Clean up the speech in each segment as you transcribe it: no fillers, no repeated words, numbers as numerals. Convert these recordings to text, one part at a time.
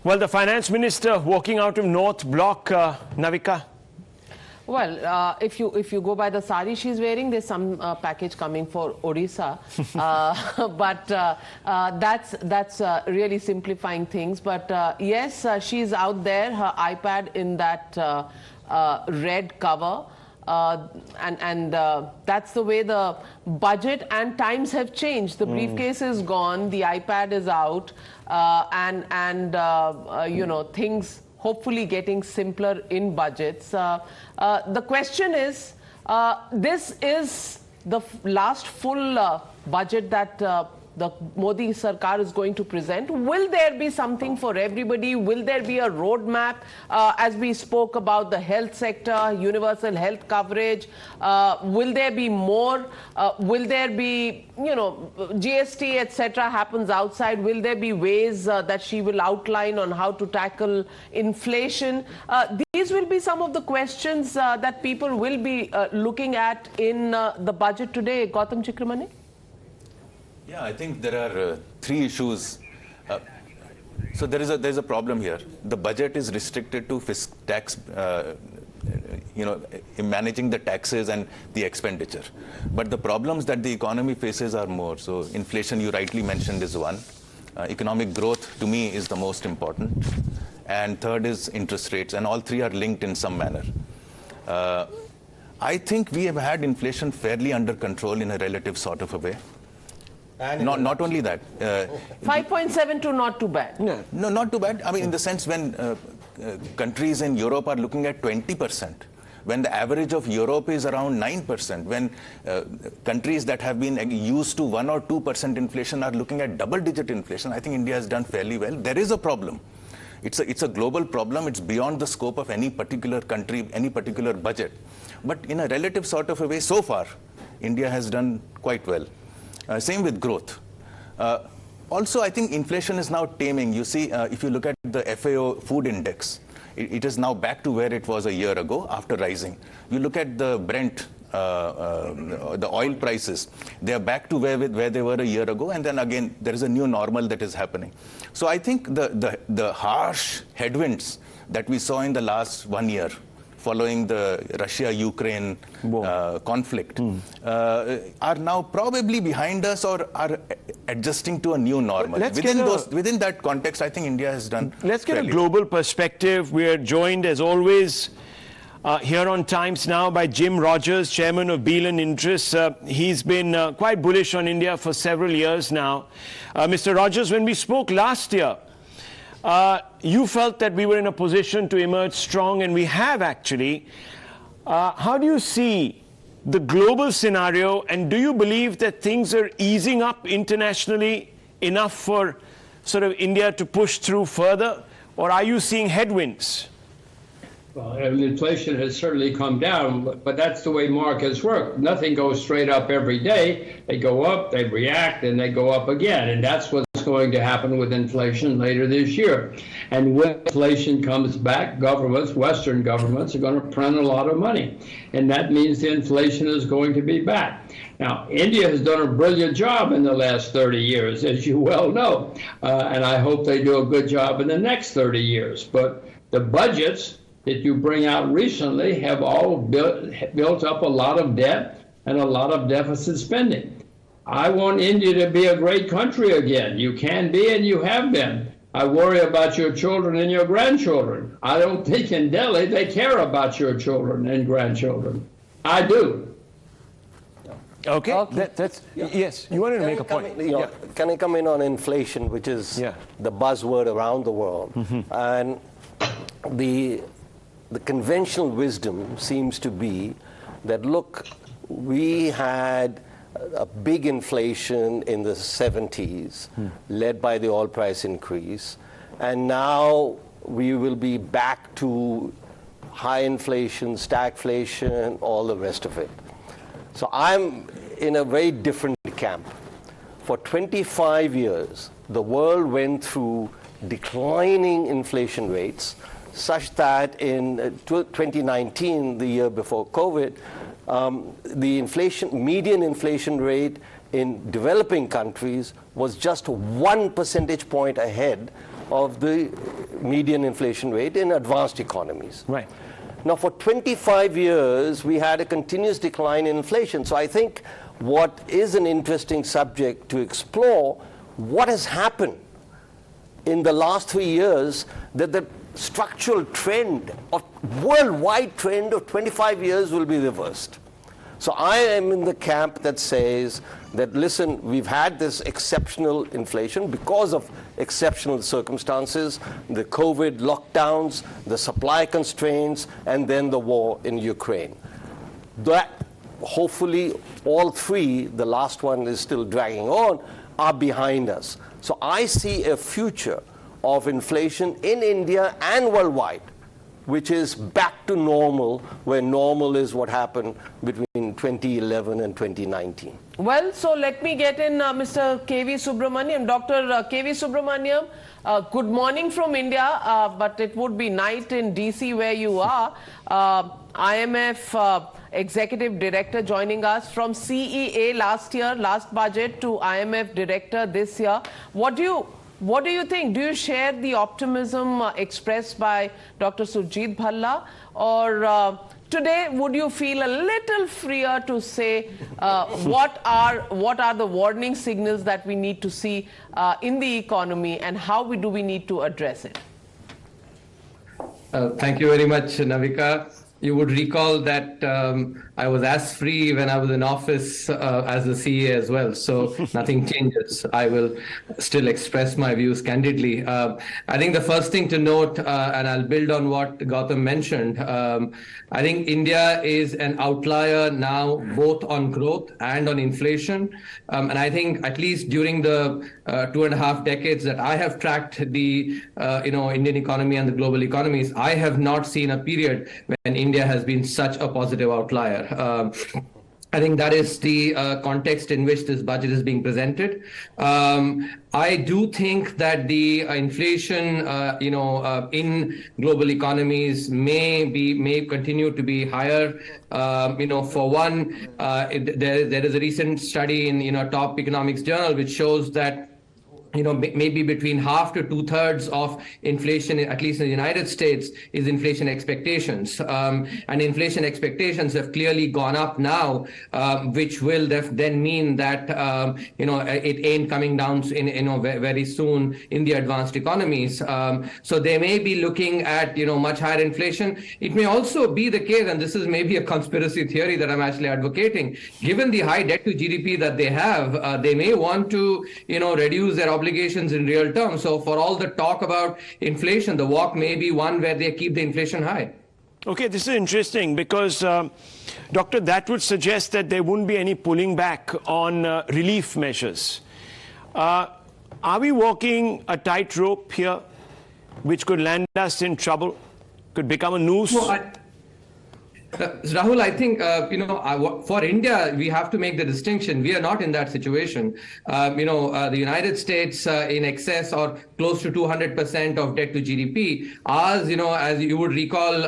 Well, the finance minister walking out of North Block, Navika. Well, if you go by the sari she's wearing, there's some package coming for Odisha, but that's really simplifying things. But yes, she's out there, her iPad in that red cover. And that's the way the budget and times have changed. The briefcase is gone, the iPad is out, you know, things hopefully getting simpler in budgets. The question is, this is the last full budget that the Modi Sarkar is going to present. Will there be something for everybody? Will there be a roadmap? As we spoke about the health sector, universal health coverage, will there be more? Will there be, you know, GST, etc. happens outside? Will there be ways that she will outline on how to tackle inflation? These will be some of the questions that people will be looking at in the budget today. Gautam Chikramani? Yeah, I think there are three issues. So there's a problem here. The budget is restricted to tax, you know, in managing the taxes and the expenditure. But the problems that the economy faces are more. So inflation, you rightly mentioned, is one. Economic growth, to me, is the most important. And third is interest rates, and all three are linked in some manner. I think we have had inflation fairly under control in a relative sort of a way. Not only that. 5.72, not too bad. No, not too bad. I mean, in the sense when countries in Europe are looking at 20%, when the average of Europe is around 9%, when countries that have been used to 1 or 2% inflation are looking at double-digit inflation, I think India has done fairly well. There is a problem. It's a global problem. It's beyond the scope of any particular country, any particular budget. But in a relative sort of a way, so far, India has done quite well. Same with growth. Also, I think inflation is now taming. You see, if you look at the FAO food index, it is now back to where it was a year ago after rising. You look at the Brent, the oil prices, they are back to where they were a year ago, and then again, there is a new normal that is happening. So I think the harsh headwinds that we saw in the last 1 year, following the Russia-Ukraine conflict, are now probably behind us or are adjusting to a new normal. Within that context, I think India has done. Let's get a global perspective. We are joined, as always, here on Times Now by Jim Rogers, chairman of Beelan Interests. He's been quite bullish on India for several years now. Mr. Rogers, when we spoke last year, you felt that we were in a position to emerge strong, and we have actually. How do you see the global scenario, and do you believe that things are easing up internationally enough for sort of India to push through further, or are you seeing headwinds? Well, inflation has certainly come down, but that's the way markets work. Nothing goes straight up every day. They go up, they react, and they go up again. And that's what's going to happen with inflation later this year. And when inflation comes back, governments, Western governments, are going to print a lot of money. And that means the inflation is going to be back. Now, India has done a brilliant job in the last 30 years, as you well know. And I hope they do a good job in the next 30 years. But the budgets that you bring out recently have all built up a lot of debt and a lot of deficit spending. I want India to be a great country again. You can be, and you have been. I worry about your children and your grandchildren. I don't think in Delhi they care about your children and grandchildren. I do. Okay. Yes, you wanted to make a point. Can I come in on inflation, which is the buzzword around the world? And the conventional wisdom seems to be that, look, we had a big inflation in the 70s, led by the oil price increase, and now we will be back to high inflation, stagflation, all the rest of it. So I'm in a very different camp. For 25 years, the world went through declining inflation rates, such that in 2019, the year before COVID, the median inflation rate in developing countries was just 1 percentage point ahead of the median inflation rate in advanced economies. Right. Now, for 25 years, we had a continuous decline in inflation. So I think what is an interesting subject to explore, what has happened in the last 3 years that the structural trend, of worldwide trend of 25 years will be reversed. So I am in the camp that says that, listen, we've had this exceptional inflation because of exceptional circumstances, the COVID lockdowns, the supply constraints, and then the war in Ukraine. That, hopefully, all three, the last one is still dragging on, are behind us. So I see a future of inflation in India and worldwide, which is back to normal, where normal is what happened between 2011 and 2019. Well, so let me get in Mr. K.V. Subramaniam. Dr. K.V. Subramaniam, good morning from India, but it would be night in DC where you are. IMF Executive Director joining us from CEA last year, last budget, to IMF Director this year. What do you think? Do you share the optimism expressed by Dr. Surjit Bhalla, or today would you feel a little freer to say what are the warning signals that we need to see in the economy, and how do we need to address it? Thank you very much, Navika. You would recall that I was as free when I was in office as the CA as well. So nothing changes. I will still express my views candidly. I think the first thing to note, and I'll build on what Gautam mentioned, I think India is an outlier now, both on growth and on inflation. And I think at least during the 2.5 decades that I have tracked the Indian economy and the global economies, I have not seen a period when India has been such a positive outlier. I think that is the context in which this budget is being presented. I do think that the inflation, in global economies may continue to be higher. For one, there is a recent study in top economics journal which shows that maybe between half to 2/3 of inflation, at least in the United States, is inflation expectations. And inflation expectations have clearly gone up now, which will then mean that, it ain't coming down very soon in the advanced economies. So they may be looking at, much higher inflation. It may also be the case, and this is maybe a conspiracy theory that I'm actually advocating, given the high debt to GDP that they have, they may want to, reduce their obligations in real terms. So for all the talk about inflation, the walk may be one where they keep the inflation high. Okay, this is interesting because, Doctor, that would suggest that there wouldn't be any pulling back on relief measures. Are we walking a tightrope here which could land us in trouble, could become a noose? Rahul, I think, for India, we have to make the distinction. We are not in that situation. The United States in excess or close to 200% of debt to GDP. Ours, as you would recall,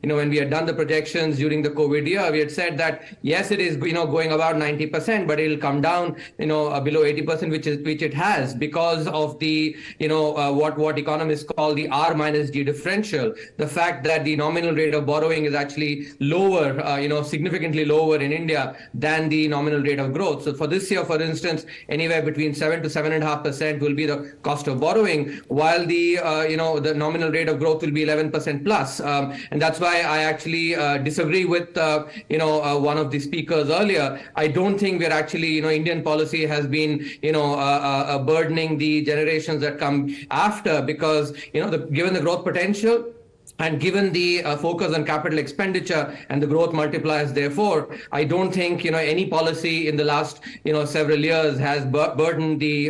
when we had done the projections during the COVID year, we had said that, yes, it is, going about 90%, but it'll come down, below 80%, which it has because of the, what economists call the R minus G differential. The fact that the nominal rate of borrowing is actually lower, significantly lower in India than the nominal rate of growth. So for this year, for instance, anywhere between 7 to 7.5% will be the cost of borrowing, while the the nominal rate of growth will be 11% plus. And that's why I actually disagree with one of the speakers earlier. I don't think we're actually Indian policy has been burdening the generations that come after, because given the growth potential, and given the focus on capital expenditure and the growth multipliers, therefore, I don't think any policy in the last several years has burdened the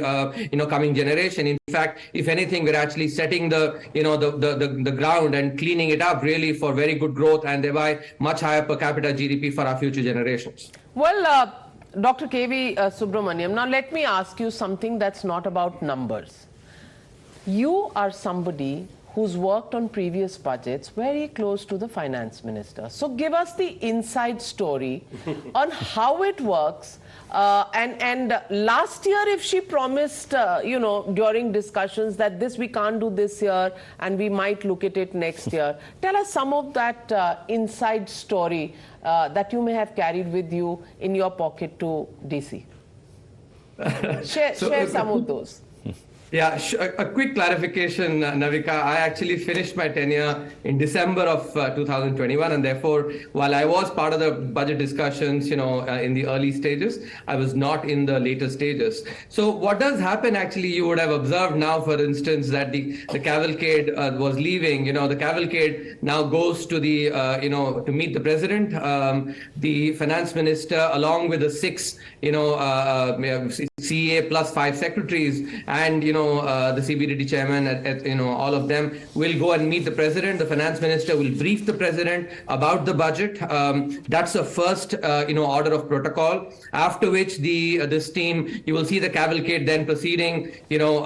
coming generation. In fact, if anything, we're actually setting the ground and cleaning it up really for very good growth and thereby much higher per capita GDP for our future generations. Well, Dr. K.V. Subramaniam, now let me ask you something that's not about numbers. You are somebody who's worked on previous budgets very close to the finance minister. So give us the inside story on how it works. And last year, if she promised, during discussions that this we can't do this year and we might look at it next year, tell us some of that inside story that you may have carried with you in your pocket to DC. Share some of those. Yeah, a quick clarification, Navika. I actually finished my tenure in December of 2021, and therefore, while I was part of the budget discussions, in the early stages, I was not in the later stages. So what does happen, actually, you would have observed now, for instance, that the cavalcade was leaving. The cavalcade now goes to the, to meet the president, the finance minister, along with the 6, CA plus 5 secretaries, and the CBDT chairman, all of them will go and meet the president. The finance minister will brief the president about the budget. That's the first order of protocol. After which this team, you will see the cavalcade then proceeding. No,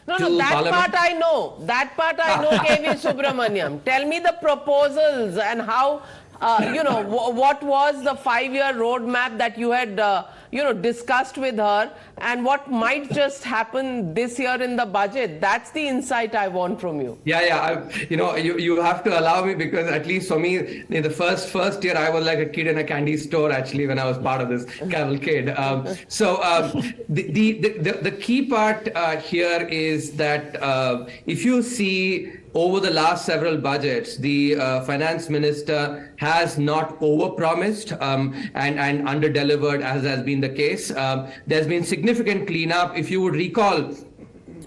that part I know. That part I know, KV Subramaniam. Tell me the proposals and how. What was the 5-year roadmap that you had, discussed with her, and what might just happen this year in the budget? That's the insight I want from you. Yeah. You have to allow me, because at least for me, in the first year, I was like a kid in a candy store, actually, when I was part of this cavalcade. The key part here is that if you see over the last several budgets, the finance minister has not overpromised and underdelivered, as has been the case. There's been significant cleanup. If you would recall,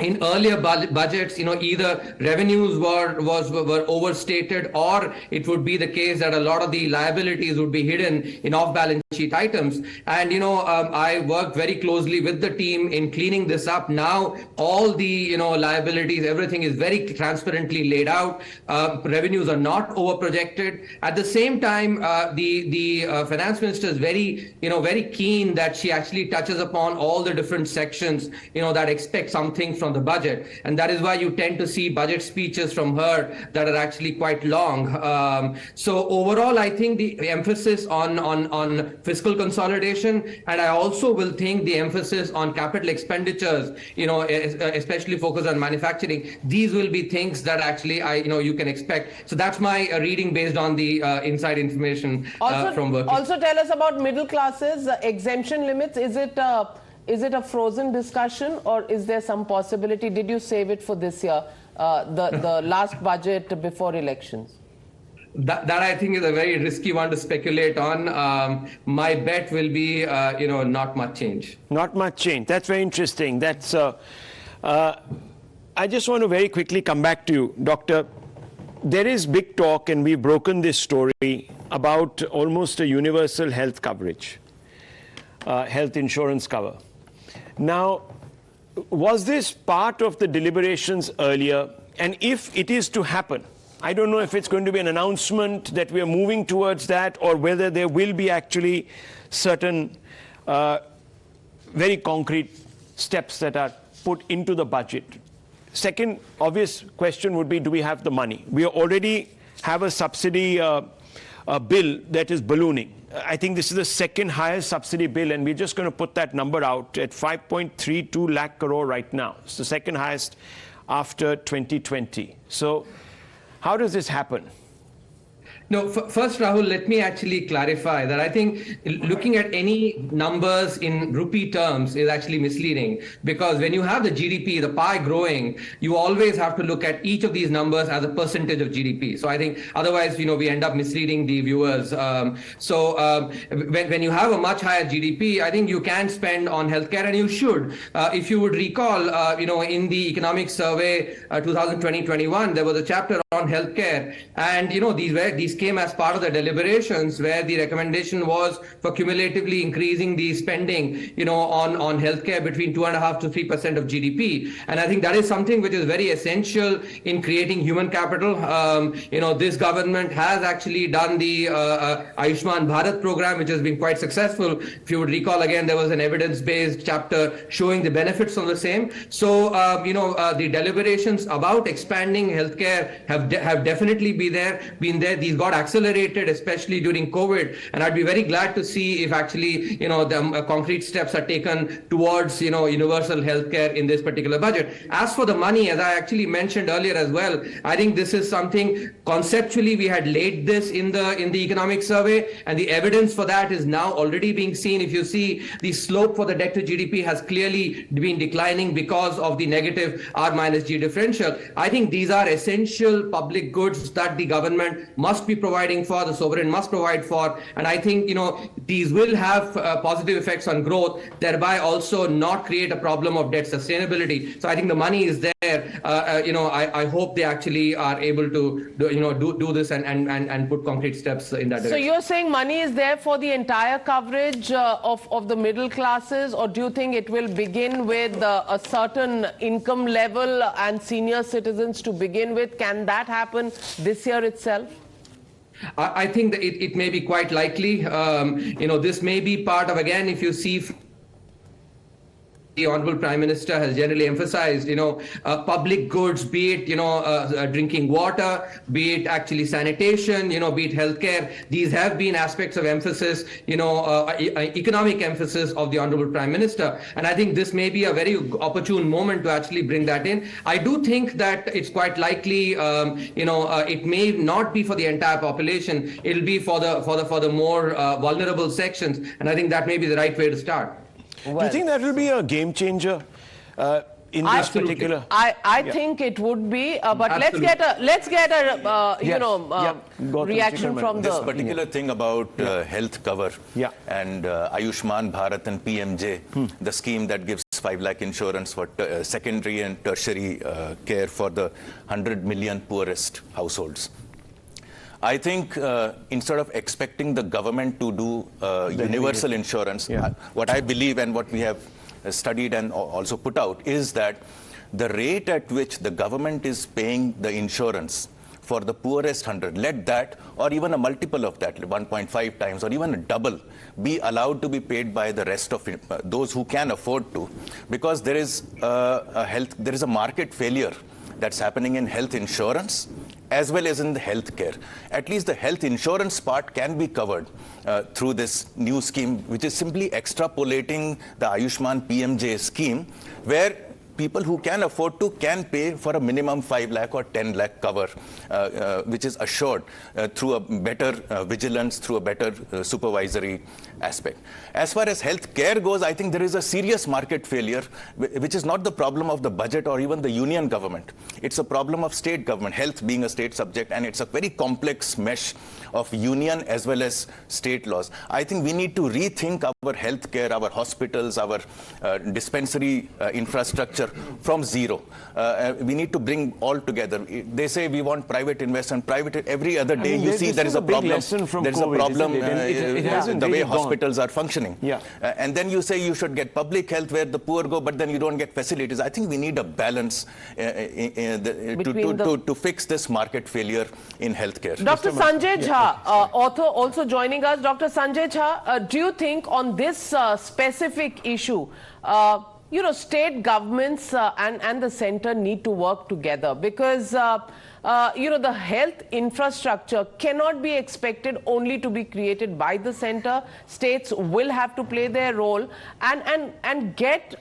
in earlier budgets, either revenues were overstated, or it would be the case that a lot of the liabilities would be hidden in off-balance sheet items. And I worked very closely with the team in cleaning this up. Now all the liabilities, everything is very transparently laid out. Revenues are not over-projected. At the same time, the finance minister is very keen that she actually touches upon all the different sections that expect something from the budget, and that is why you tend to see budget speeches from her that are actually quite long. So overall, I think the emphasis on fiscal consolidation, and I also will think the emphasis on capital expenditures, especially focused on manufacturing, these will be things that actually you can expect. So that's my reading based on the inside information from work. Also tell us about middle classes, exemption limits. Is it a frozen discussion, or is there some possibility? Did you save it for this year, the last budget before elections? That I think is a very risky one to speculate on. My bet will be, not much change. Not much change. That's very interesting. That's. I just want to very quickly come back to you, Doctor. There is big talk, and we've broken this story, about almost a universal health coverage, health insurance cover. Now, was this part of the deliberations earlier? And if it is to happen, I don't know if it's going to be an announcement that we are moving towards that, or whether there will be actually certain very concrete steps that are put into the budget. Second obvious question would be, do we have the money? We already have a subsidy bill that is ballooning. I think this is the second highest subsidy bill, and we're just going to put that number out at 5.32 lakh crore right now. It's the second highest after 2020. So how does this happen? No, first, Rahul, let me actually clarify that I think looking at any numbers in rupee terms is actually misleading, because when you have the GDP, the pie growing, you always have to look at each of these numbers as a percentage of GDP. So I think otherwise, we end up misleading the viewers. When you have a much higher GDP, I think you can spend on healthcare, and you should. If you would recall, in the economic survey 2020-21, there was a chapter on healthcare, and these came as part of the deliberations where the recommendation was for cumulatively increasing the spending, on healthcare between 2.5% to 3% of GDP. And I think that is something which is very essential in creating human capital. This government has actually done the Ayushman Bharat program, which has been quite successful. If you would recall, again, there was an evidence-based chapter showing the benefits of the same. So, the deliberations about expanding healthcare have definitely been there. These got accelerated, especially during COVID. And I'd be very glad to see if actually, the concrete steps are taken towards, universal healthcare in this particular budget. As for the money, as I actually mentioned earlier as well, I think this is something conceptually we had laid this in the economic survey, and the evidence for that is now already being seen. If you see, the slope for the debt to GDP has clearly been declining because of the negative R minus G differential. I think these are essential public goods that the government must be providing for, the sovereign must provide for, and I think these will have positive effects on growth, thereby also not create a problem of debt sustainability. So I think the money is there. I hope they actually are able to do this and put concrete steps in that direction. So you're saying money is there for the entire coverage of the middle classes, or do you think it will begin with a certain income level and senior citizens to begin with? Can that happen this year itself? I think that it may be quite likely. This may be part of, again, if you see, the Honorable Prime Minister has generally emphasized, public goods, be it, drinking water, be it actually sanitation, be it healthcare. These have been aspects of emphasis, economic emphasis of the Honorable Prime Minister. And I think this may be a very opportune moment to actually bring that in. I do think that it's quite likely, it may not be for the entire population. It'll be for the more vulnerable sections. And I think that may be the right way to start. Do you think that will be a game changer in this particular? I think it would be, but let's get a reaction from this particular thing about health cover and Ayushman Bharat and PMJ, the scheme that gives 5 lakh insurance for secondary and tertiary care for the 100 million poorest households. I think instead of expecting the government to do universal insurance, what I believe and what we have studied and also put out is that the rate at which the government is paying the insurance for the poorest 100, let that, or even a multiple of that, 1.5 times, or even a double, be allowed to be paid by the rest of those who can afford to, because there is a market failure that's happening in health insurance as well as in the healthcare. At least the health insurance part can be covered through this new scheme, which is simply extrapolating the Ayushman PMJ scheme, where people who can afford to can pay for a minimum 5 lakh or 10 lakh cover, which is assured through a better vigilance, through a better supervisory aspect. As far as health care goes, I think there is a serious market failure, which is not the problem of the budget or even the union government. It's a problem of state government, health being a state subject, and it's a very complex mesh of union as well as state laws. I think we need to rethink our health care, our hospitals, our dispensary infrastructure from zero. We need to bring all together. They say we want private investment, every other day you see there is a problem. There's a problem in the way hospitals are functioning. And then you say you should get public health where the poor go, but then you don't get facilities. I think we need a balance to fix this market failure in healthcare. Dr. Sanjay Jha, author, also joining us. Dr. Sanjay Jha, do you think on this specific issue, state governments and the center need to work together, because the health infrastructure cannot be expected only to be created by the center. States will have to play their role and get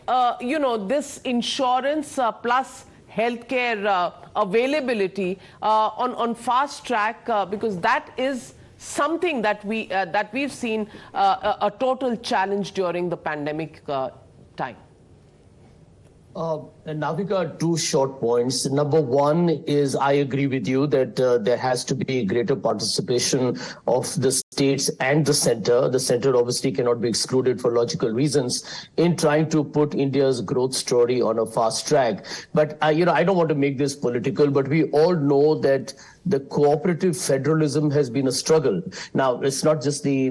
this insurance plus healthcare availability on fast track, because that is something that we've seen a total challenge during the pandemic time. Navika, 2 short points. Number one is I agree with you that there has to be greater participation of the states and the center. The center obviously cannot be excluded for logical reasons in trying to put India's growth story on a fast track. But I don't want to make this political, but we all know that the cooperative federalism has been a struggle. Now, it's not just the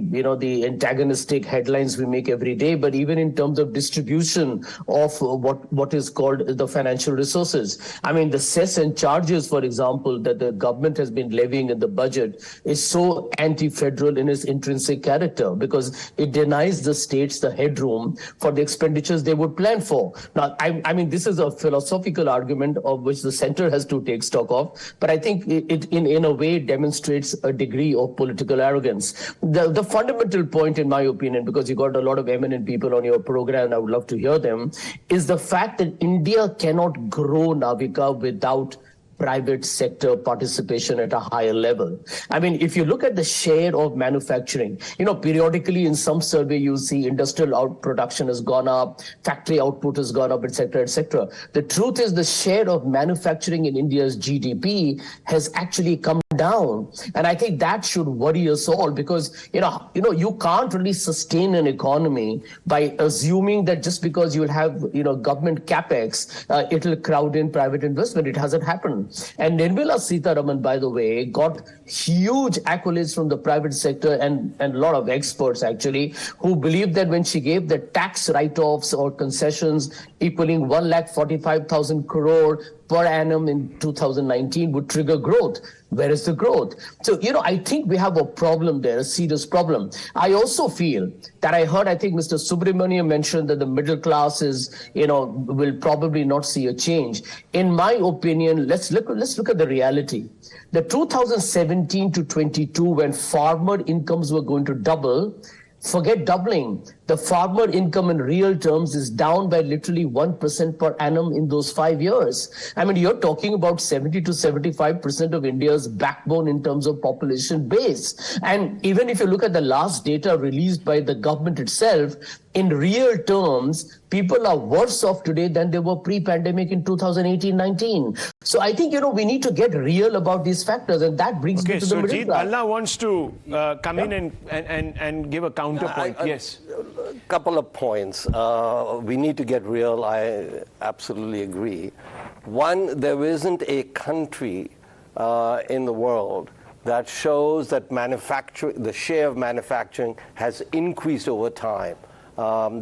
antagonistic headlines we make every day, but even in terms of distribution of what is called the financial resources. I mean, the cess and charges, for example, that the government has been levying in the budget is so anti-federal in its intrinsic character because it denies the states the headroom for the expenditures they would plan for. Now, I mean, this is a philosophical argument of which the center has to take stock of, but I think it in a way demonstrates a degree of political arrogance. The fundamental point, in my opinion, because you got a lot of eminent people on your program, and I would love to hear them, is the fact that India cannot grow, Navika, without private sector participation at a higher level. I mean, if you look at the share of manufacturing, periodically in some survey, you see industrial production has gone up, factory output has gone up, et cetera, et cetera. The truth is the share of manufacturing in India's GDP has actually come down. And I think that should worry us all because, you can't really sustain an economy by assuming that just because you'll have, government capex, it'll crowd in private investment. It hasn't happened. And Nirmala Sitharaman, by the way, got huge accolades from the private sector and a lot of experts, actually, who believe that when she gave the tax write-offs or concessions equaling 1,45,000 crore per annum in 2019 would trigger growth. Where is the growth? So, I think we have a problem there, a serious problem. I also feel that I think Mr. Subramanian mentioned that the middle class is, will probably not see a change. In my opinion, let's look at the reality. The 2017 to 22, when farmer incomes were going to double, forget doubling. The farmer income in real terms is down by literally 1% per annum in those 5 years. I mean, you're talking about 70 to 75% of India's backbone in terms of population base. And even if you look at the last data released by the government itself, in real terms, people are worse off today than they were pre-pandemic in 2018-19. So I think, we need to get real about these factors, and that brings me to the middle class. Bhalla wants to come in and give a counterpoint. Yes. A couple of points. We need to get real. I absolutely agree. One, there isn't a country in the world that shows that the share of manufacturing has increased over time.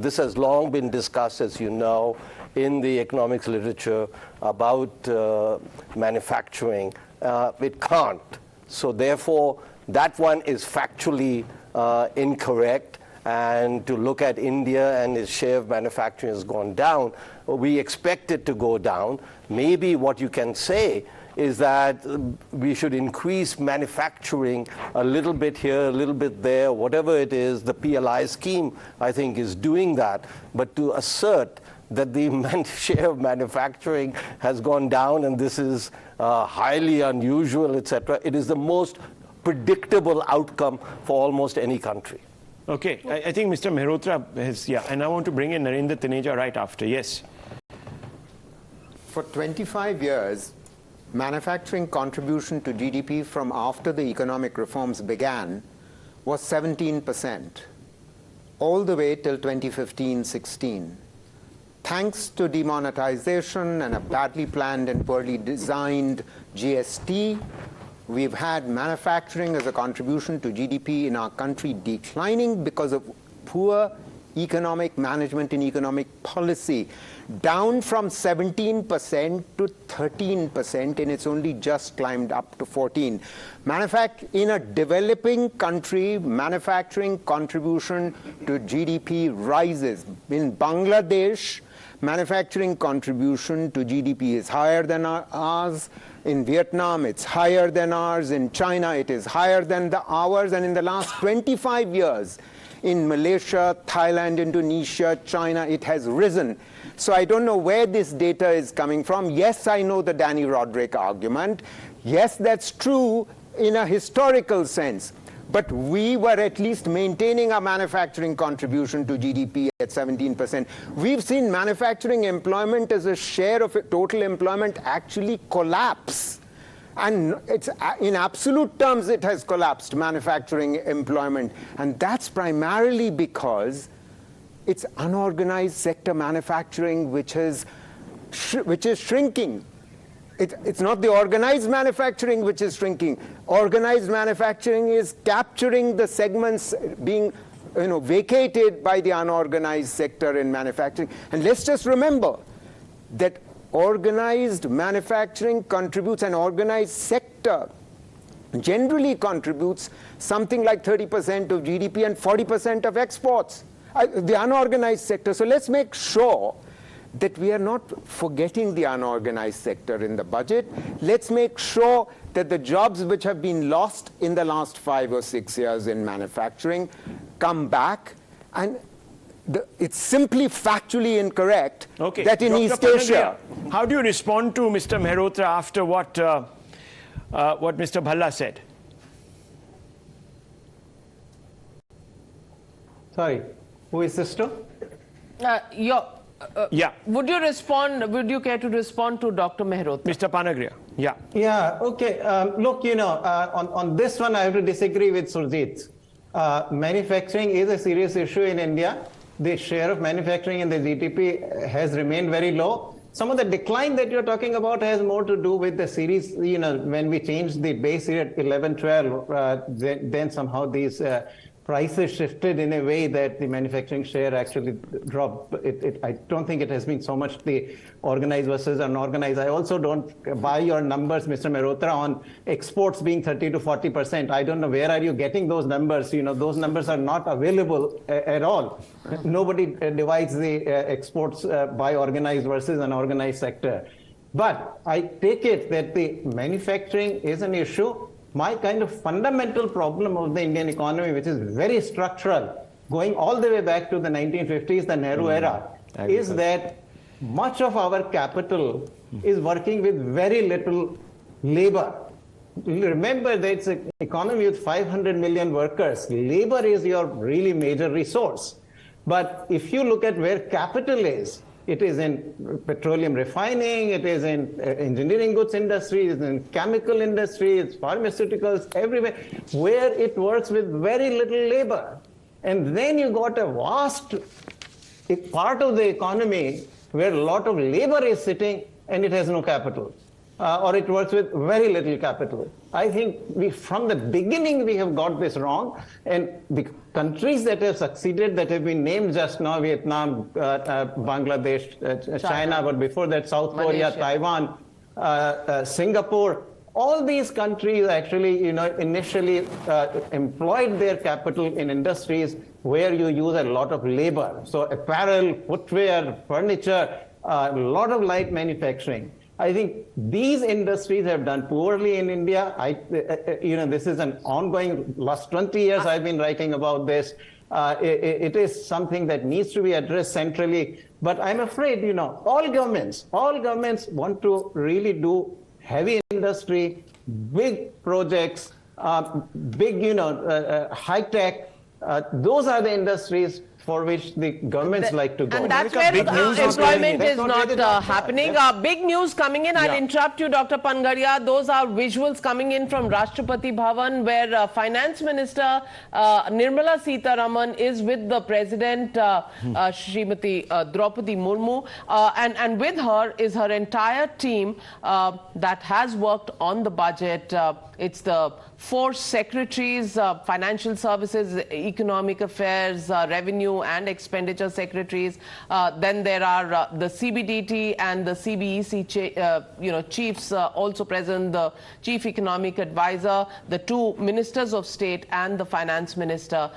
This has long been discussed, as you know, in the economics literature about manufacturing. It can't. So therefore, that one is factually incorrect. And to look at India and its share of manufacturing has gone down, we expect it to go down. Maybe what you can say is that we should increase manufacturing a little bit here, a little bit there, whatever it is. The PLI scheme, I think, is doing that. But to assert that the share of manufacturing has gone down and this is highly unusual, etc., it is the most predictable outcome for almost any country. Okay, I think Mr. Mehrotra has, and I want to bring in Narendra Taneja right after. Yes. For 25 years, manufacturing contribution to GDP from after the economic reforms began was 17%, all the way till 2015-16. Thanks to demonetization and a badly planned and poorly designed GST, we've had manufacturing as a contribution to GDP in our country declining because of poor economic management and economic policy, down from 17% to 13%, and it's only just climbed up to 14%. In a developing country, manufacturing contribution to GDP rises. In Bangladesh, manufacturing contribution to GDP is higher than ours. In Vietnam, it's higher than ours. In China, it is higher than ours. And in the last 25 years, in Malaysia, Thailand, Indonesia, China, it has risen. So I don't know where this data is coming from. Yes, I know the Danny Roderick argument. Yes, that's true in a historical sense. But we were at least maintaining our manufacturing contribution to GDP at 17%. We've seen manufacturing employment as a share of total employment actually collapse. And it's, in absolute terms, it has collapsed, manufacturing employment. And that's primarily because it's unorganized sector manufacturing which is shrinking. It's not the organized manufacturing which is shrinking. Organized manufacturing is capturing the segments being vacated by the unorganized sector in manufacturing. And let's just remember that organized manufacturing contributes, an organized sector generally contributes something like 30% of GDP and 40% of exports, the unorganized sector. So let's make sure that we are not forgetting the unorganized sector in the budget. Let's make sure that the jobs which have been lost in the last 5 or 6 years in manufacturing come back. And it's simply factually incorrect that in Dr. East Asia... How do you respond to Mr. Mehrotra after what Mr. Bhalla said? Sorry, who is this to? Yeah. Would you care to respond to Dr. Mehrotra? Mr. Panagria, yeah. Yeah, okay. Look, on this one, I have to disagree with Surjit. Manufacturing is a serious issue in India. The share of manufacturing in the GDP has remained very low. Some of the decline that you're talking about has more to do with the series, when we changed the base year at 11, 12, then somehow these prices shifted in a way that the manufacturing share actually dropped. I don't think it has been so much the organized versus unorganized. I also don't buy your numbers, Mr. Mehrotra, on exports being 30 to 40%. I don't know where are you getting those numbers. Those numbers are not available at all. Nobody divides the exports by organized versus unorganized sector. But I take it that the manufacturing is an issue. My kind of fundamental problem of the Indian economy, which is very structural, going all the way back to the 1950s, the Nehru era, is that much of our capital is working with very little labor. Remember that it's an economy with 500 million workers. Labor is your really major resource. But if you look at where capital is, it is in petroleum refining, it is in engineering goods industry, it's in chemical industry, it's pharmaceuticals, everywhere, where it works with very little labor. And then you got a vast part of the economy where a lot of labor is sitting and it has no capital. Or it works with very little capital. I think from the beginning we have got this wrong, and the countries that have succeeded, that have been named just now, Vietnam, Bangladesh, China, but before that South Korea, Taiwan, Singapore, all these countries actually, initially employed their capital in industries where you use a lot of labor. So apparel, footwear, furniture, a lot of light manufacturing. I think these industries have done poorly in India. This is an ongoing, last 20 years I've been writing about this. It is something that needs to be addressed centrally. But I'm afraid, all governments want to really do heavy industry, big projects, big, high tech. Those are the industries for which the governments like to go. And that's where employment is not happening. Big news coming in. I'll interrupt you, Dr. Pangaria. Those are visuals coming in from Rashtrapati Bhavan, where Finance Minister Nirmala Sitharaman is with the President, Srimati Draupadi Murmu. And with her is her entire team that has worked on the budget. It's the 4 secretaries, financial services, economic affairs, revenue and expenditure secretaries. Then there are the CBDT and the CBEC chiefs also present, the chief economic advisor, the 2 ministers of state and the finance minister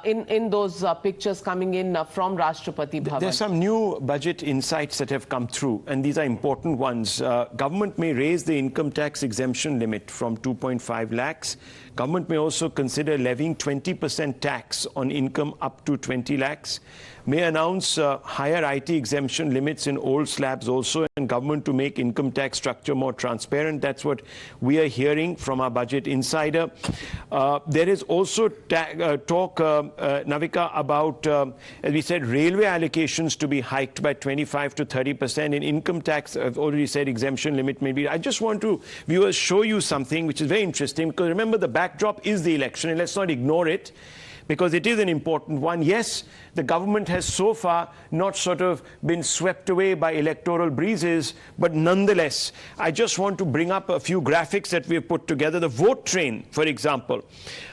in those pictures coming in from Rashtrapati Bhavan. There's some new budget insights that have come through, and these are important ones. Government may raise the income tax exemption limit from 2.5 lakhs. Government may also consider levying 20% tax on income up to 20 lakhs. may announce higher IT exemption limits in old slabs also, and government to make income tax structure more transparent. That's what we are hearing from our budget insider. There is also talk, Navika, about, as we said, railway allocations to be hiked by 25 to 30%. In income tax, I've already said exemption limit maybe. I just want to, viewers, show you something which is very interesting, because remember the backdrop is the election, and let's not ignore it, because it is an important one. Yes, the government has so far not sort of been swept away by electoral breezes, but nonetheless, I just want to bring up a few graphics that we have put together. The vote train, for example.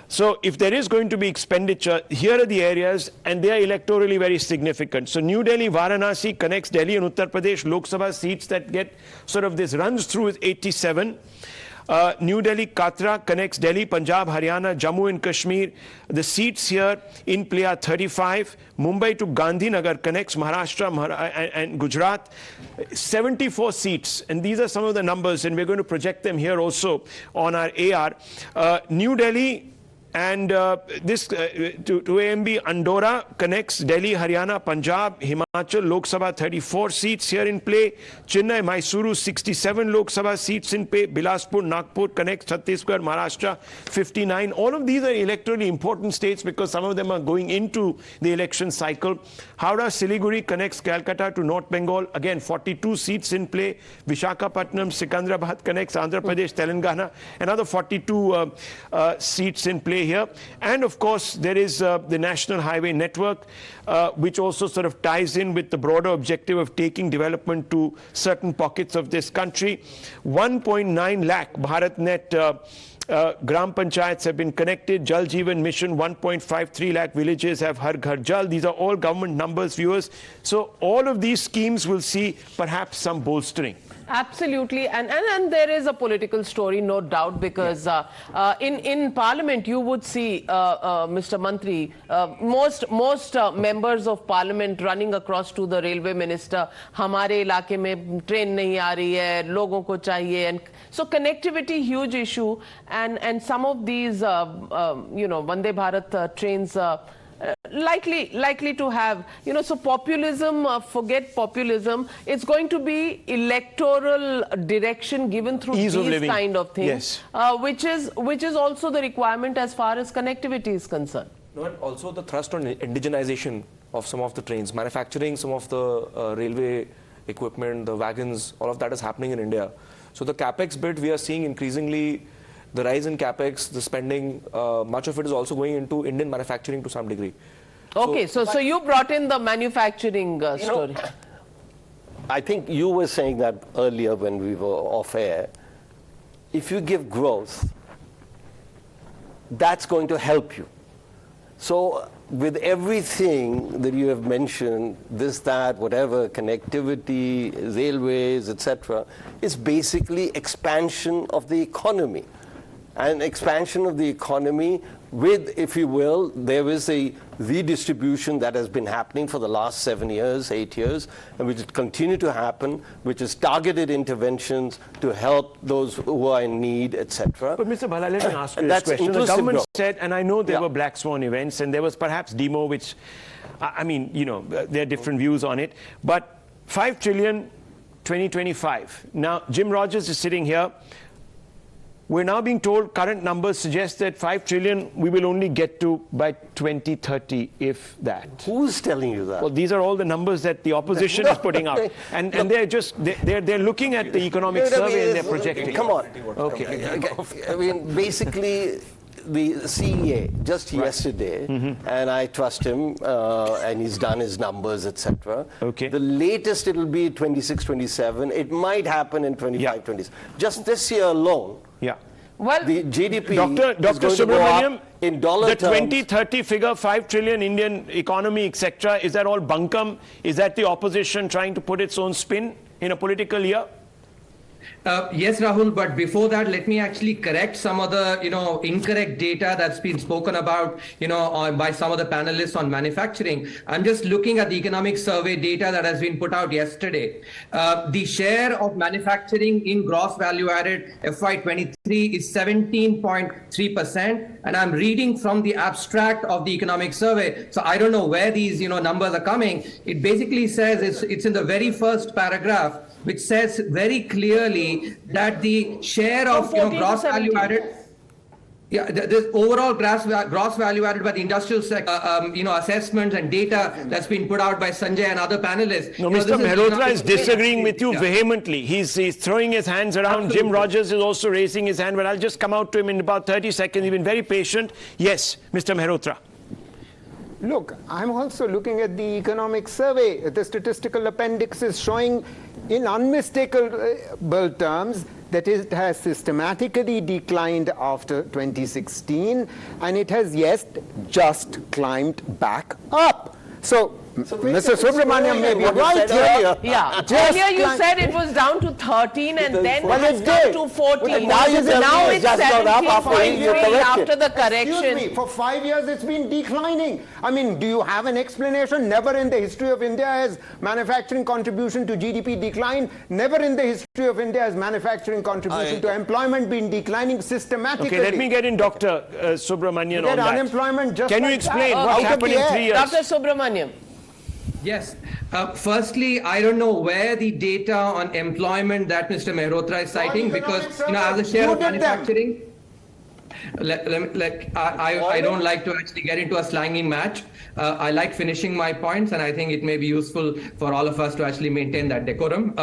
So if there is going to be expenditure, here are the areas, and they are electorally very significant. So New Delhi, Varanasi connects Delhi and Uttar Pradesh. Lok Sabha seats that get sort of this runs through is 87. New Delhi, Katra connects Delhi, Punjab, Haryana, Jammu and Kashmir. The seats here in play are 35. Mumbai to Gandhinagar connects Maharashtra and Gujarat. 74 seats. And these are some of the numbers, and we're going to project them here also on our AR. New Delhi and this to AMB Andorra connects Delhi, Haryana, Punjab, Himachal. Lok Sabha 34 seats here in play. Chennai, Mysuru 67 Lok Sabha seats in play. Bilaspur, Nagpur connects Chhattisgarh, Maharashtra 59. All of these are electorally important states because some of them are going into the election cycle. Howrah, Siliguri connects Calcutta to North Bengal. Again, 42 seats in play. Visakhapatnam, Secunderabad connects Andhra Pradesh, Telangana. Another 42 seats in play here. And of course, there is the National Highway Network, which also sort of ties in with the broader objective of taking development to certain pockets of this country. 1.9 lakh BharatNet Gram Panchayats have been connected. Jal Jeevan Mission, 1.53 lakh villages have Har Ghar Jal. These are all government numbers, viewers. So all of these schemes will see perhaps some bolstering. Absolutely, and there is a political story, no doubt, because in Parliament you would see, Mr. Mantri, most members of Parliament running across to the railway minister, "Hamare ilake mein train nahi aa rahi hai, logon ko chahiye," and so connectivity huge issue, and some of these Vande Bharat trains. Likely to have, so populism, forget populism, it's going to be electoral direction given through these kind of things, yes. which is also the requirement as far as connectivity is concerned. No, and also the thrust on indigenization of some of the trains, manufacturing some of the railway equipment, the wagons, all of that is happening in India. So the capex bit, we are seeing increasingly the rise in capex, the spending, much of it is also going into Indian manufacturing to some degree. Okay, so you brought in the manufacturing story. I think you were saying that earlier when we were off air. If you give growth, that's going to help you. So with everything that you have mentioned, this, that, whatever, connectivity, railways, etc., is basically expansion of the economy. And expansion of the economy with, if you will, there is a redistribution that has been happening for the last 7 years, 8 years, and which will continue to happen, which is targeted interventions to help those who are in need, etc. But Mr. Bhala, let me ask you this question. The government said, and I know there were black swan events, and there was perhaps demo, which, I mean, there are different views on it, but 5 trillion 2025. Now, Jim Rogers is sitting here. We're now being told current numbers suggest that 5 trillion we will only get to by 2030, if that. Who's telling you that? Well, these are all the numbers that the opposition is putting out. And they're just, they're looking at the economic survey and they're projecting. Come on. Okay. I mean, basically, the CEA just yesterday, and I trust him, and he's done his numbers, etc. Okay. The latest it'll be 26, 27. It might happen in 25, 26. Just this year alone. Yeah. Well, the GDP Dr. Subramaniam, in dollar the terms, 2030 figure, 5 trillion Indian economy, etc., is that all bunkum? Is that the opposition trying to put its own spin in a political year? Yes, Rahul, but before that, let me actually correct some of the, incorrect data that's been spoken about, by some of the panelists on manufacturing. I'm just looking at the economic survey data that has been put out yesterday. The share of manufacturing in gross value added FY23 is 17.3%, and I'm reading from the abstract of the economic survey. So I don't know where these, numbers are coming. It basically says it's in the very first paragraph, which says very clearly that the share of gross value added, this overall gross value added by the industrial sector, assessments and data that's been put out by Sanjay and other panelists. No, Mr. Mehrotra is disagreeing with you vehemently. He's throwing his hands around. Absolutely. Jim Rogers is also raising his hand, but I'll just come out to him in about 30 seconds. He's been very patient. Yes, Mr. Mehrotra. Look, I'm also looking at the economic survey. The statistical appendix is showing in unmistakable terms that it has systematically declined after 2016, and it has, yes, just climbed back up. So Mr. Subramaniam may be right here. Yeah. Earlier you said it was down to 13 and then it down to 14. Now it's 17.3 after the correction. Excuse me, for 5 years it's been declining. I mean, do you have an explanation? Never in the history of India has manufacturing contribution to GDP declined. Never in the history of India has manufacturing contribution to employment been declining systematically. Okay, let me get in Dr. Subramanian on that. Unemployment just Can you explain what happened in 3 years? Dr. Subramaniam. Yes. Firstly, I don't know where the data on employment that Mr. Mehrotra is citing, because as a share of manufacturing, I don't like to actually get into a slangy match. I like finishing my points, and I think it may be useful for all of us to actually maintain that decorum.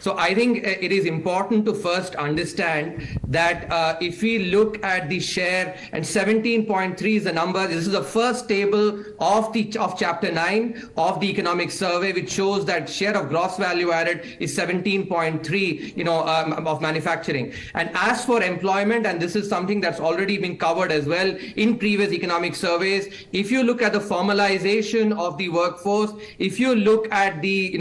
So I think it is important to first understand that if we look at the share, and 17.3 is the number. This is the first table of Chapter 9 of the Economic Survey, which shows that share of gross value added is 17.3, of manufacturing. And as for employment, and this is something that's already been covered as well in previous economic surveys, if you look at the formalization of the workforce, if you look at the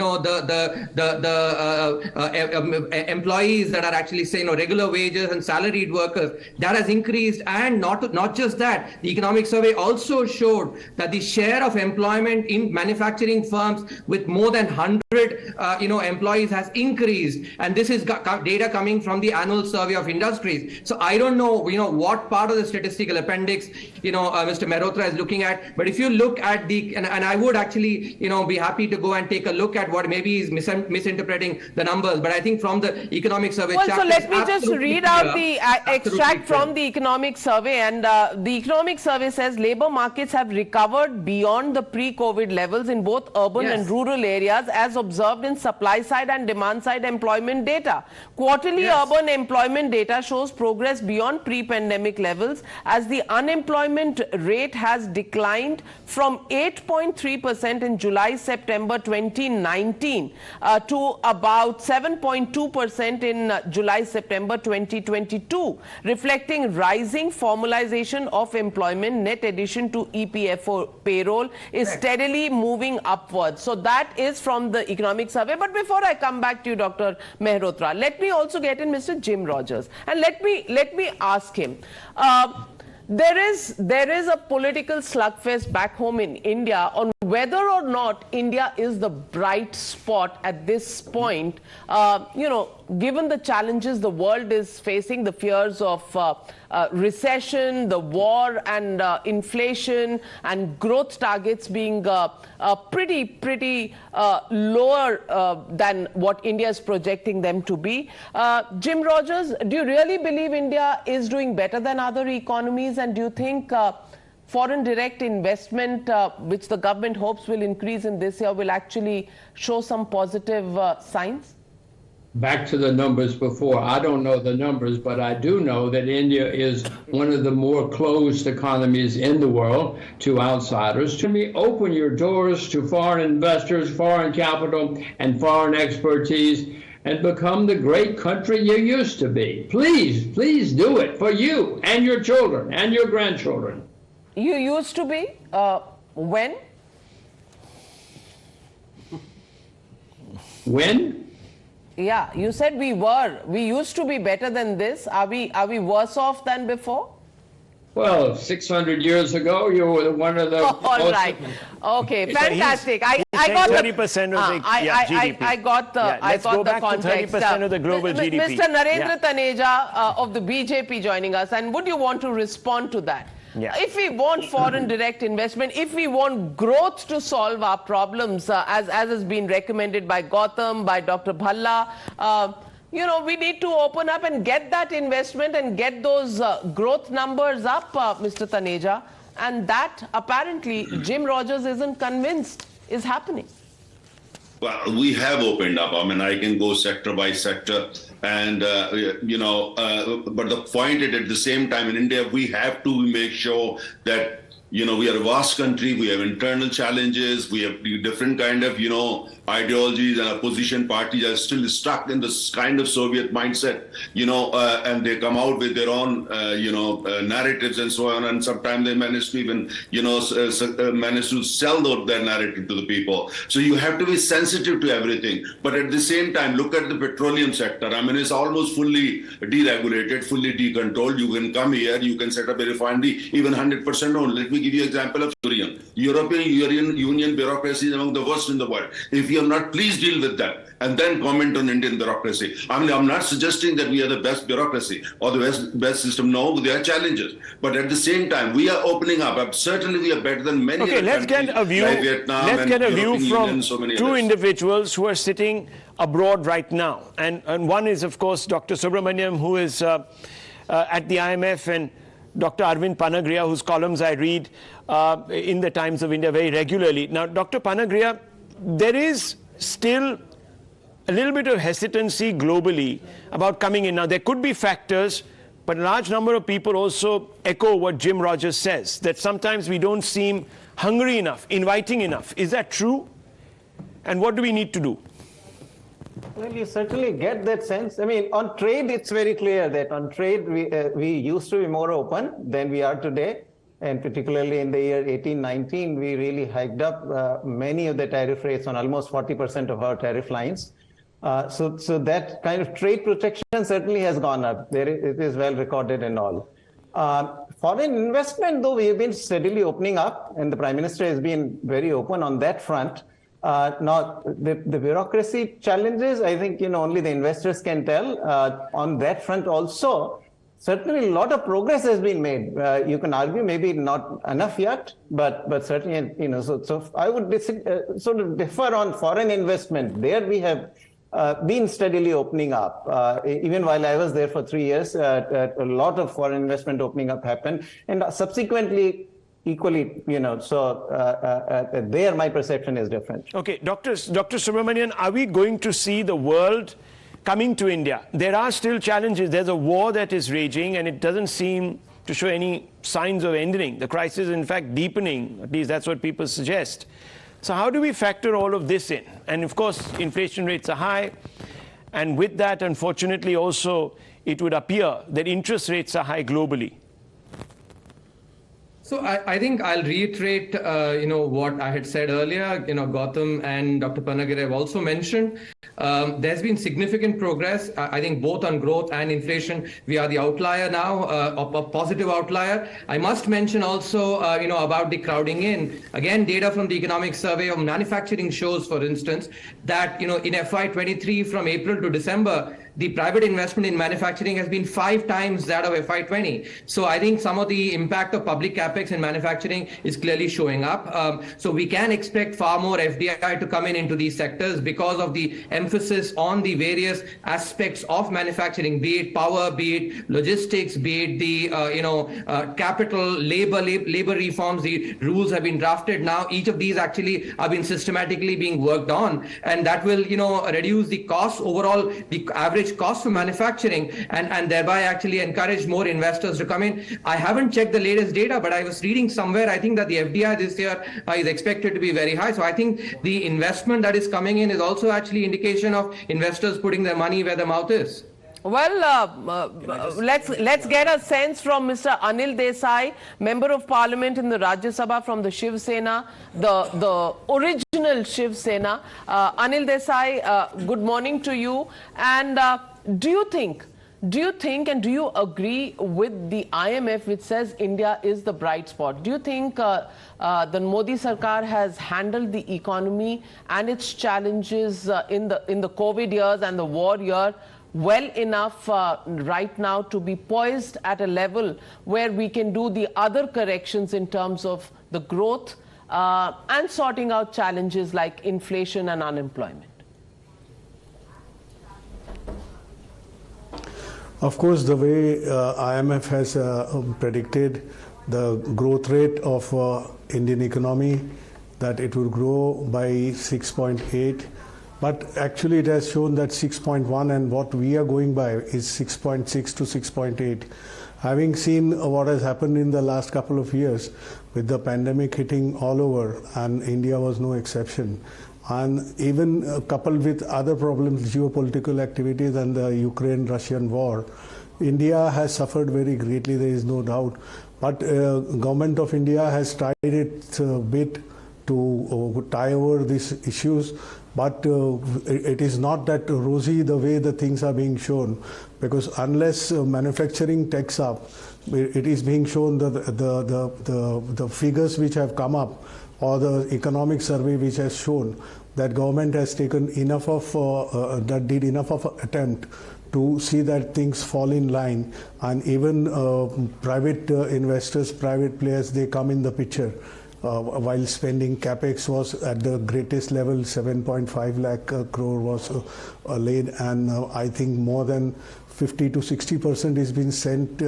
employees that are actually saying regular wages and salaried workers, that has increased. And not just that, the economic survey also showed that the share of employment in manufacturing firms with more than 100 employees has increased, and this is data coming from the annual survey of industries. So I don't know what part of the statistical appendix Mr. Mehrotra is looking at, but if you look at the and I would actually be happy to go and take a look at what maybe is misinterpreting the numbers, but I think from the economic survey so let me just read out the extract from the economic survey, and the economic survey says labor markets have recovered beyond the pre-COVID levels in both urban and rural areas, as observed in supply side and demand side employment data. Quarterly urban employment data shows progress beyond pre-pandemic levels, as the unemployment rate has declined from 8.3% in July-September 2019 to about 7.2% in July-September 2022, reflecting rising formalization of employment. Net addition to EPFO payroll is steadily moving upwards. So that is from the economic survey. But before I come back to you, Dr. Mehrotra, let me also get in Mr. Jim Rogers, and let me ask him. There is a political slugfest back home in India on whether or not India is the bright spot at this point, given the challenges the world is facing, the fears of recession, the war, and inflation, and growth targets being pretty lower than what India is projecting them to be. Jim Rogers, do you really believe India is doing better than other economies, and do you think foreign direct investment, which the government hopes will increase in this year, will actually show some positive signs? Back to the numbers before. I don't know the numbers, but I do know that India is one of the more closed economies in the world to outsiders. To me, open your doors to foreign investors, foreign capital, and foreign expertise, and become the great country you used to be. Please, please do it for you and your children and your grandchildren. You used to be? When? When? Yeah, you said we were. We used to be better than this. Are we worse off than before? Well, 600 years ago, you were one of the All right. Okay, fantastic. I got 30% of the GDP. I got the Let's go back context. to 30% of the global GDP. Mr. Narendra Taneja of the BJP joining us, and would you want to respond to that? Yeah. If we want foreign direct investment, if we want growth to solve our problems, as has been recommended by Gautam, by Dr. Bhalla, you know, we need to open up and get that investment and get those growth numbers up, Mr. Taneja. And that, apparently, Jim Rogers isn't convinced is happening. Well, we have opened up. I mean, I can go sector by sector. And, but the point is, at the same time, in India, we have to make sure that, we are a vast country. We have internal challenges. We have different kind of, ideologies, and opposition parties are still stuck in this kind of Soviet mindset, and they come out with their own, narratives and so on. And sometimes they manage to even, manage to sell their narrative to the people. So you have to be sensitive to everything. But at the same time, look at the petroleum sector. I mean, it's almost fully deregulated, fully decontrolled. You can come here, you can set up a refinery, even 100% owned. Let me give you an example of European Union bureaucracy is among the worst in the world. If you are not, please deal with that and then comment on Indian bureaucracy. I mean, I'm not suggesting that we are the best bureaucracy or the best system. No, there are challenges. But at the same time, we are opening up. Certainly, we are better than many other let's countries get a view. like Vietnam Let's get a view from two individuals who are sitting abroad right now. And one is, of course, Dr. Subramaniam, who is at the IMF, and Dr. Arvind Panagriya, whose columns I read in the Times of India very regularly. Now, Dr. Panagriya, there is still a little bit of hesitancy globally about coming in. Now, there could be factors, but a large number of people also echo what Jim Rogers says, that sometimes we don't seem hungry enough, inviting enough. Is that true? And what do we need to do? Well, you certainly get that sense. I mean, on trade, it's very clear that on trade, we used to be more open than we are today. And particularly in the year 18-19, we really hiked up many of the tariff rates on almost 40% of our tariff lines. So that kind of trade protection certainly has gone up. It is well recorded and all. Foreign investment, though, we have been steadily opening up, and the Prime Minister has been very open on that front. Now, the bureaucracy challenges, I think, only the investors can tell. On that front also, certainly a lot of progress has been made. You can argue maybe not enough yet, but certainly, so I would sort of differ on foreign investment. There we have been steadily opening up. Even while I was there for 3 years, a lot of foreign investment opening up happened. And subsequently, equally, there my perception is different. Okay, Dr. Subramanian, are we going to see the world coming to India? There are still challenges. There's a war that is raging, and it doesn't seem to show any signs of ending. The crisis is, in fact, deepening. At least that's what people suggest. So how do we factor all of this in? And of course, inflation rates are high. And with that, unfortunately, also, it would appear that interest rates are high globally. So I think I'll reiterate, what I had said earlier. Gautam and Dr. Panagriya have also mentioned. There's been significant progress, I think, both on growth and inflation. We are the outlier now, a positive outlier. I must mention also, about the crowding in. Again, data from the Economic Survey of Manufacturing shows, for instance, that, in FY23 from April to December, the private investment in manufacturing has been 5 times that of FY20. So I think some of the impact of public capex in manufacturing is clearly showing up. So we can expect far more FDI to come into these sectors because of the emphasis on the various aspects of manufacturing, be it power, be it logistics, be it the capital, labor reforms. The rules have been drafted now. Each of these actually have been systematically being worked on, and that will reduce the cost overall, the average cost for manufacturing, and thereby actually encourage more investors to come in. I haven't checked the latest data, but I was reading somewhere, I think that the FDI this year is expected to be very high. So I think the investment that is coming in is also actually indication of investors putting their money where their mouth is. Let's get a sense from Mr. Anil Desai, Member of Parliament in the Rajya Sabha from the Shiv Sena, the original Shiv Sena. Anil Desai, good morning to you. And do you think and do you agree with the IMF, which says India is the bright spot? Do you think the Modi Sarkar has handled the economy and its challenges in the COVID years and the war year well enough right now to be poised at a level where we can do the other corrections in terms of the growth and sorting out challenges like inflation and unemployment? Of course, the way IMF has predicted the growth rate of Indian economy, that it will grow by 6.8, but actually it has shown that 6.1, and what we are going by is 6.6 to 6.8. Having seen what has happened in the last couple of years with the pandemic hitting all over, and India was no exception, and even coupled with other problems, geopolitical activities and the Ukraine-Russian war, India has suffered very greatly, there is no doubt. But government of India has tried its bit to tie over these issues, but it is not that rosy the way the things are being shown, because unless manufacturing takes up, it is being shown the figures which have come up, or the economic survey which has shown that government has taken enough of, did enough of attempt to see that things fall in line, and even private investors, private players, they come in the picture. While spending, capex was at the greatest level, 7.5 lakh crore was laid, and I think more than 50 to 60% is being spent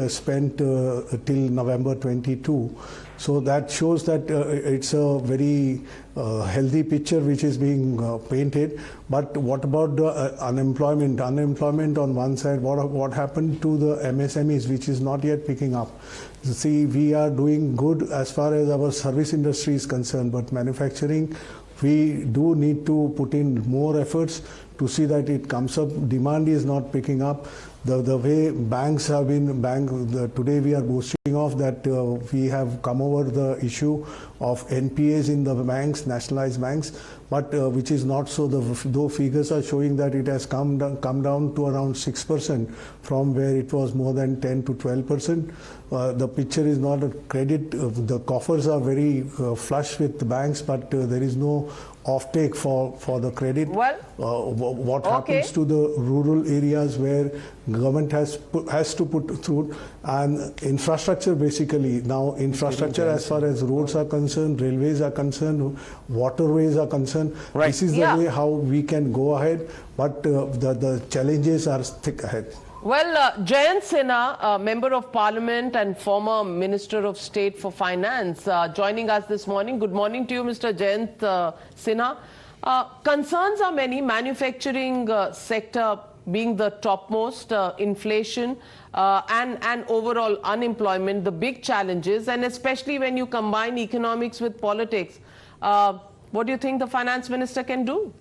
till November 22. So that shows that it's a very healthy picture which is being painted. But what about the unemployment? Unemployment on one side, what happened to the MSMEs, which is not yet picking up? See, we are doing good as far as our service industry is concerned, but manufacturing, we do need to put in more efforts to see that it comes up. Demand is not picking up. The way banks have been, today we are boasting of that we have come over the issue of NPAs in the banks, nationalized banks, but which is not so. Though figures are showing that it has come down to around 6% from where it was more than 10 to 12%. The picture is not a credit. The coffers are very flush with the banks, but there is no offtake for the credit. Well, what happens to the rural areas where government has to put through, and infrastructure basically. Now infrastructure as far as roads are concerned, railways are concerned, waterways are concerned. Right. This is the way how we can go ahead, but the challenges are thick ahead. Well, Jayant Sinha, Member of Parliament and former Minister of State for Finance, joining us this morning. Good morning to you, Mr. Jayant Sinha. Concerns are many, manufacturing sector being the topmost, inflation and overall unemployment, the big challenges, and especially when you combine economics with politics. What do you think the Finance Minister can do?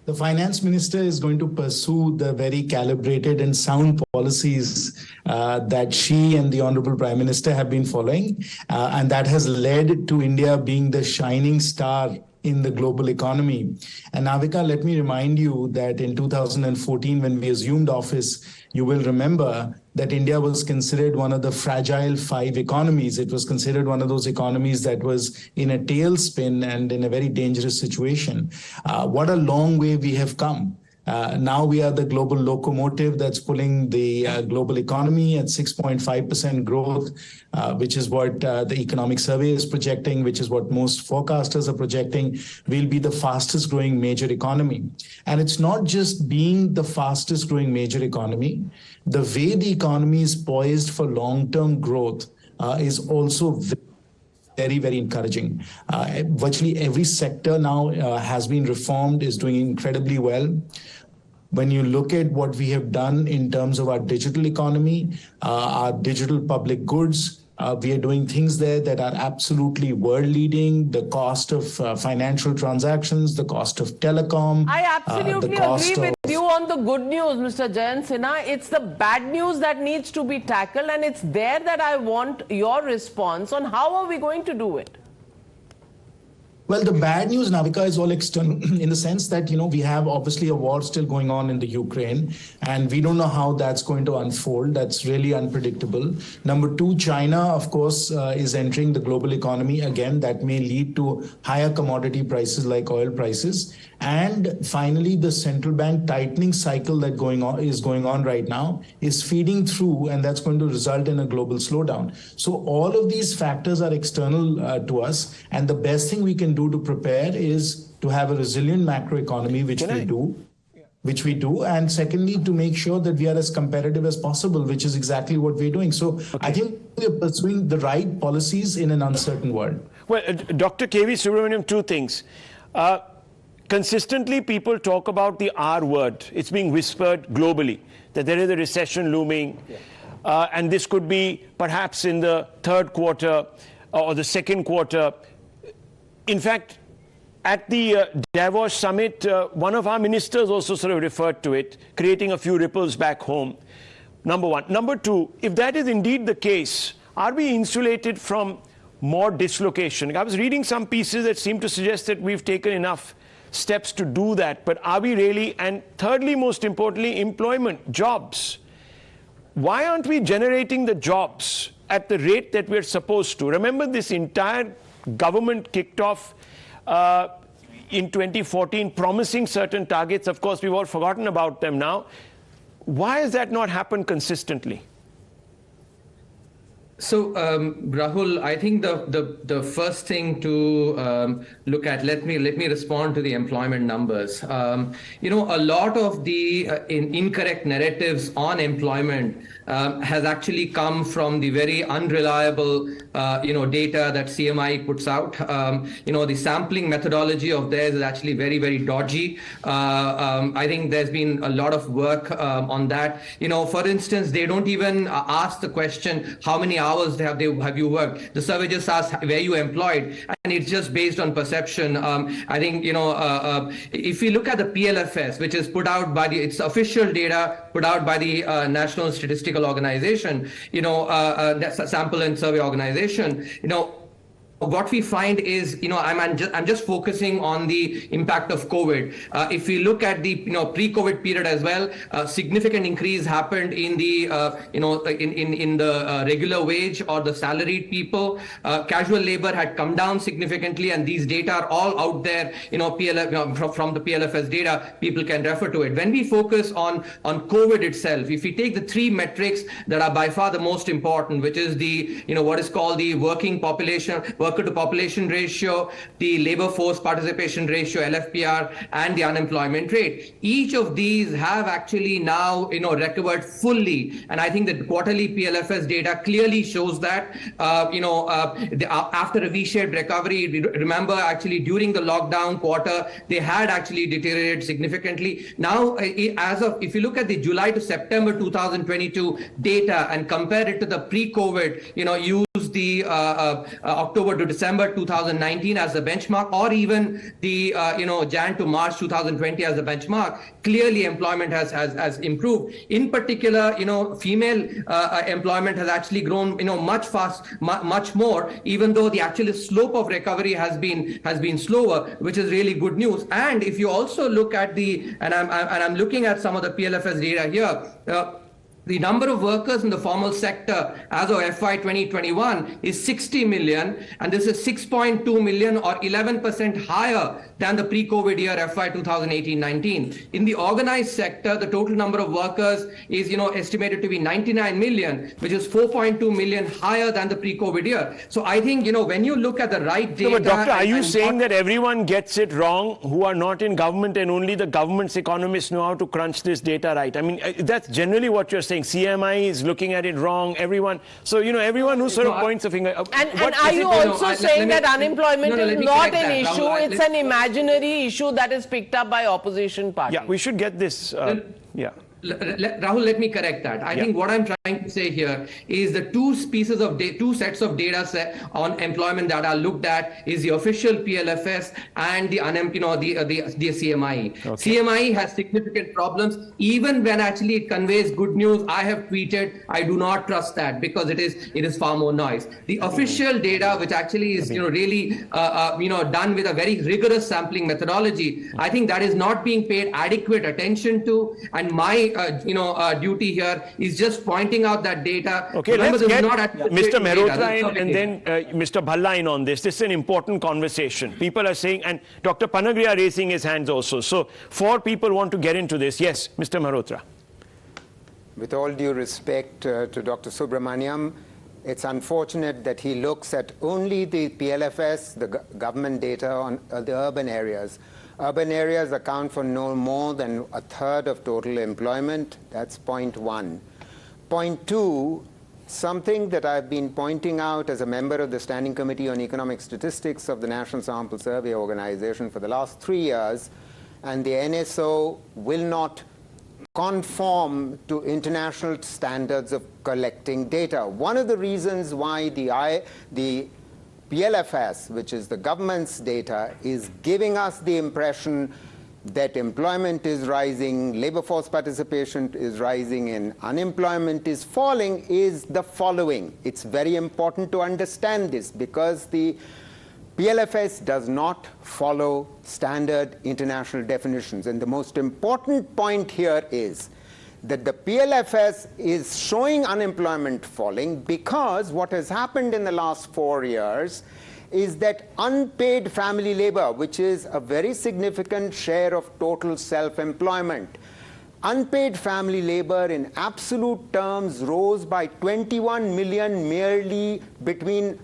The Finance Minister is going to pursue the very calibrated and sound policies that she and the Honorable Prime Minister have been following, and that has led to India being the shining star in the global economy. And Navika, let me remind you that in 2014, when we assumed office, you will remember that India was considered one of the fragile 5 economies. It was considered one of those economies that was in a tailspin and in a very dangerous situation. What a long way we have come. Now we are the global locomotive that's pulling the global economy at 6.5% growth, which is what the economic survey is projecting, which is what most forecasters are projecting. We'll be the fastest growing major economy. And it's not just being the fastest growing major economy. The way the economy is poised for long-term growth is also very, very encouraging. Virtually every sector now has been reformed, is doing incredibly well. When you look at what we have done in terms of our digital economy, our digital public goods, We are doing things there that are absolutely world-leading. The cost of financial transactions, the cost of telecom. I absolutely agree with you on the good news, Mr. Jayant Sinha. It's the bad news that needs to be tackled, and it's there that I want your response on how are we going to do it. Well, the bad news, Navika, is all external in the sense that, we have obviously a war still going on in the Ukraine, and we don't know how that's going to unfold. That's really unpredictable. Number two, China, of course, is entering the global economy. Again, that may lead to higher commodity prices like oil prices. And finally, the central bank tightening cycle that is going on right now is feeding through, and that's going to result in a global slowdown. So all of these factors are external to us, and the best thing we can do to prepare is to have a resilient macroeconomy, which we do, and secondly, to make sure that we are as competitive as possible, which is exactly what we're doing. So I think we're pursuing the right policies in an uncertain world. Well, Dr. K.V. Subramaniam, two things. Consistently, people talk about the R word. It's being whispered globally, that there is a recession looming, and this could be perhaps in the third quarter or the second quarter. In fact, at the Davos summit, one of our ministers also sort of referred to it, creating a few ripples back home. Number one. Number two, if that is indeed the case, are we insulated from more dislocation? I was reading some pieces that seem to suggest that we've taken enough steps to do that, but are we really? And thirdly, most importantly, employment, jobs. Why aren't we generating the jobs at the rate that we're supposed to? Remember, this entire government kicked off in 2014, promising certain targets. Of course, we've all forgotten about them now. Why has that not happened consistently? So, Rahul, I think the first thing to look at, let me respond to the employment numbers. A lot of the incorrect narratives on employment has actually come from the very unreliable, data that CMI puts out. The sampling methodology of theirs is actually very, very dodgy. I think there's been a lot of work on that. For instance, they don't even ask the question, how many hours have you worked? The survey just asks, were you employed? And it's just based on perception. I think, if you look at the PLFS, which is put out by it's official data put out by the National Statistical Organization, sample and survey organization, what we find is, I'm just focusing on the impact of COVID. If we look at the pre-COVID period as well, a significant increase happened in the in the regular wage or the salaried people. Casual labor had come down significantly, and these data are all out there. From the PLFS data, people can refer to it. When we focus on COVID itself, if we take the three metrics that are by far the most important, which is the what is called the working population. Worker to population ratio, the labor force participation ratio, LFPR, and the unemployment rate. Each of these have actually now, recovered fully. And I think that quarterly PLFS data clearly shows that, after a V-shaped recovery, remember actually during the lockdown quarter, they had actually deteriorated significantly. Now, if you look at the July to September 2022 data and compare it to the pre-COVID, use the October to December 2019 as a benchmark, or even the Jan to March 2020 as a benchmark, clearly employment has improved. In particular, female employment has actually grown much more, even though the actual slope of recovery has been slower, which is really good news. And if you also look at I'm looking at some of the PLFS data here. The number of workers in the formal sector as of FY 2021 is 60 million, and this is 6.2 million or 11% higher than the pre-COVID year FY 2018-19. In the organized sector, the total number of workers is estimated to be 99 million, which is 4.2 million higher than the pre-COVID year. So I think when you look at the right data. No, but Doctor, are you saying that everyone gets it wrong who are not in government, and only the government's economists know how to crunch this data right? I mean, that's generally what you're saying. CMI is looking at it wrong. Everyone. So everyone who sort of points a finger. And are you also saying that unemployment is not an issue? It's an imaginary issue that is picked up by opposition parties. Yeah, we should get this. Yeah. Rahul, let me correct that. I think what I'm trying to say here is the two sets of data on employment that are looked at is the official PLFS and the CMI. Okay. CMI has significant problems. Even when actually it conveys good news, I have tweeted, I do not trust that because it is far more noise. The official data, which actually is really done with a very rigorous sampling methodology, I think that is not being paid adequate attention to. And my duty here is just pointing out that data. Okay, let's get Mr. Mehrotra and then Mr. Bhalla in on this. This is an important conversation. People are saying, and Dr. Panagria raising his hands also. So 4 people want to get into this. Yes, Mr. Mehrotra. With all due respect to Dr. Subramaniam, it's unfortunate that he looks at only the PLFS, the government data on the urban areas. Urban areas account for no more than a third of total employment. That's point 1. Point 2, something that I've been pointing out as a member of the Standing Committee on Economic Statistics of the National Sample Survey Organization for the last 3 years, and the NSO will not conform to international standards of collecting data. One of the reasons why the PLFS, which is the government's data, is giving us the impression that employment is rising, labor force participation is rising, and unemployment is falling is the following. It's very important to understand this because the PLFS does not follow standard international definitions. And the most important point here is that the PLFS is showing unemployment falling because what has happened in the last 4 years is that unpaid family labor, which is a very significant share of total self-employment, unpaid family labor in absolute terms rose by 21 million merely between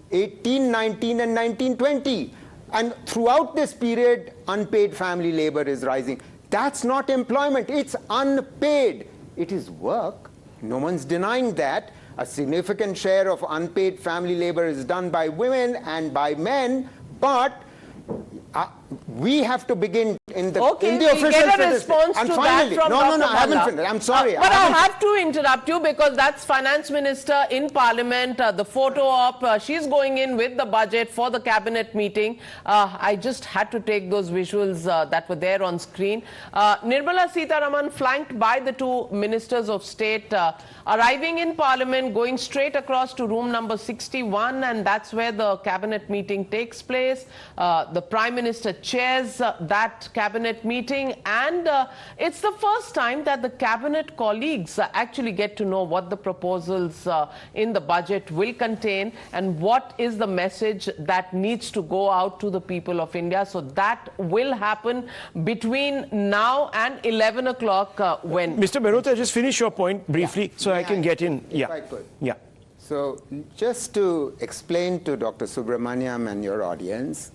1819 and 1920. And throughout this period, unpaid family labor is rising. That's not employment, it's unpaid. It is work. No one's denying that. A significant share of unpaid family labor is done by women and by men, but we have to begin in the official get a response and to finally, that from Dr. I haven't finished. I'm sorry. But I have to interrupt you because that's Finance Minister in Parliament, the photo op. She's going in with the budget for the cabinet meeting. I just had to take those visuals that were there on screen. Nirmala Sitharaman, flanked by the 2 ministers of state, arriving in Parliament, going straight across to room number 61, and that's where the cabinet meeting takes place. The Prime Minister chairs that cabinet meeting, and it's the first time that the cabinet colleagues actually get to know what the proposals in the budget will contain and what is the message that needs to go out to the people of India. So that will happen between now and 11 o'clock when... Mr. Mehrotra, just finish your point briefly so I can get in. If I could. So just to explain to Dr. Subramaniam and your audience,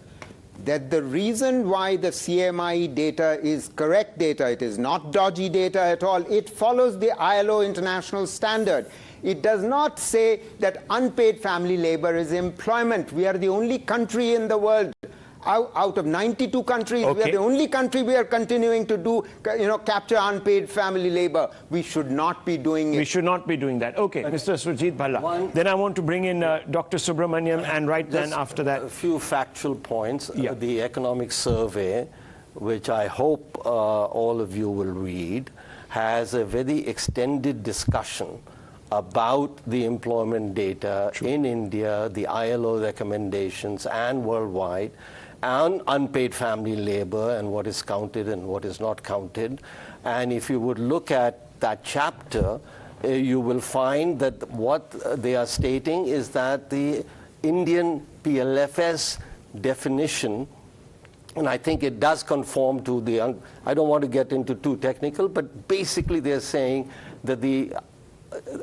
that the reason why the CMI data is correct data, it is not dodgy data at all, it follows the ILO international standard. It does not say that unpaid family labor is employment. We are the only country in the world, out of 92 countries, we are the only country we are continuing to do, capture unpaid family labor. We should not be doing it. We should not be doing that. Okay, Mr. Surjit Bhalla. Then I want to bring in Dr. Subramaniam, and then after that... A few factual points. The economic survey, which I hope all of you will read, has a very extended discussion about the employment data in India, the ILO recommendations, and worldwide, and unpaid family labor and what is counted and what is not counted. And if you would look at that chapter, you will find that what they are stating is that the Indian PLFS definition, and I think it does conform to the, I don't want to get into too technical, but basically they're saying that the,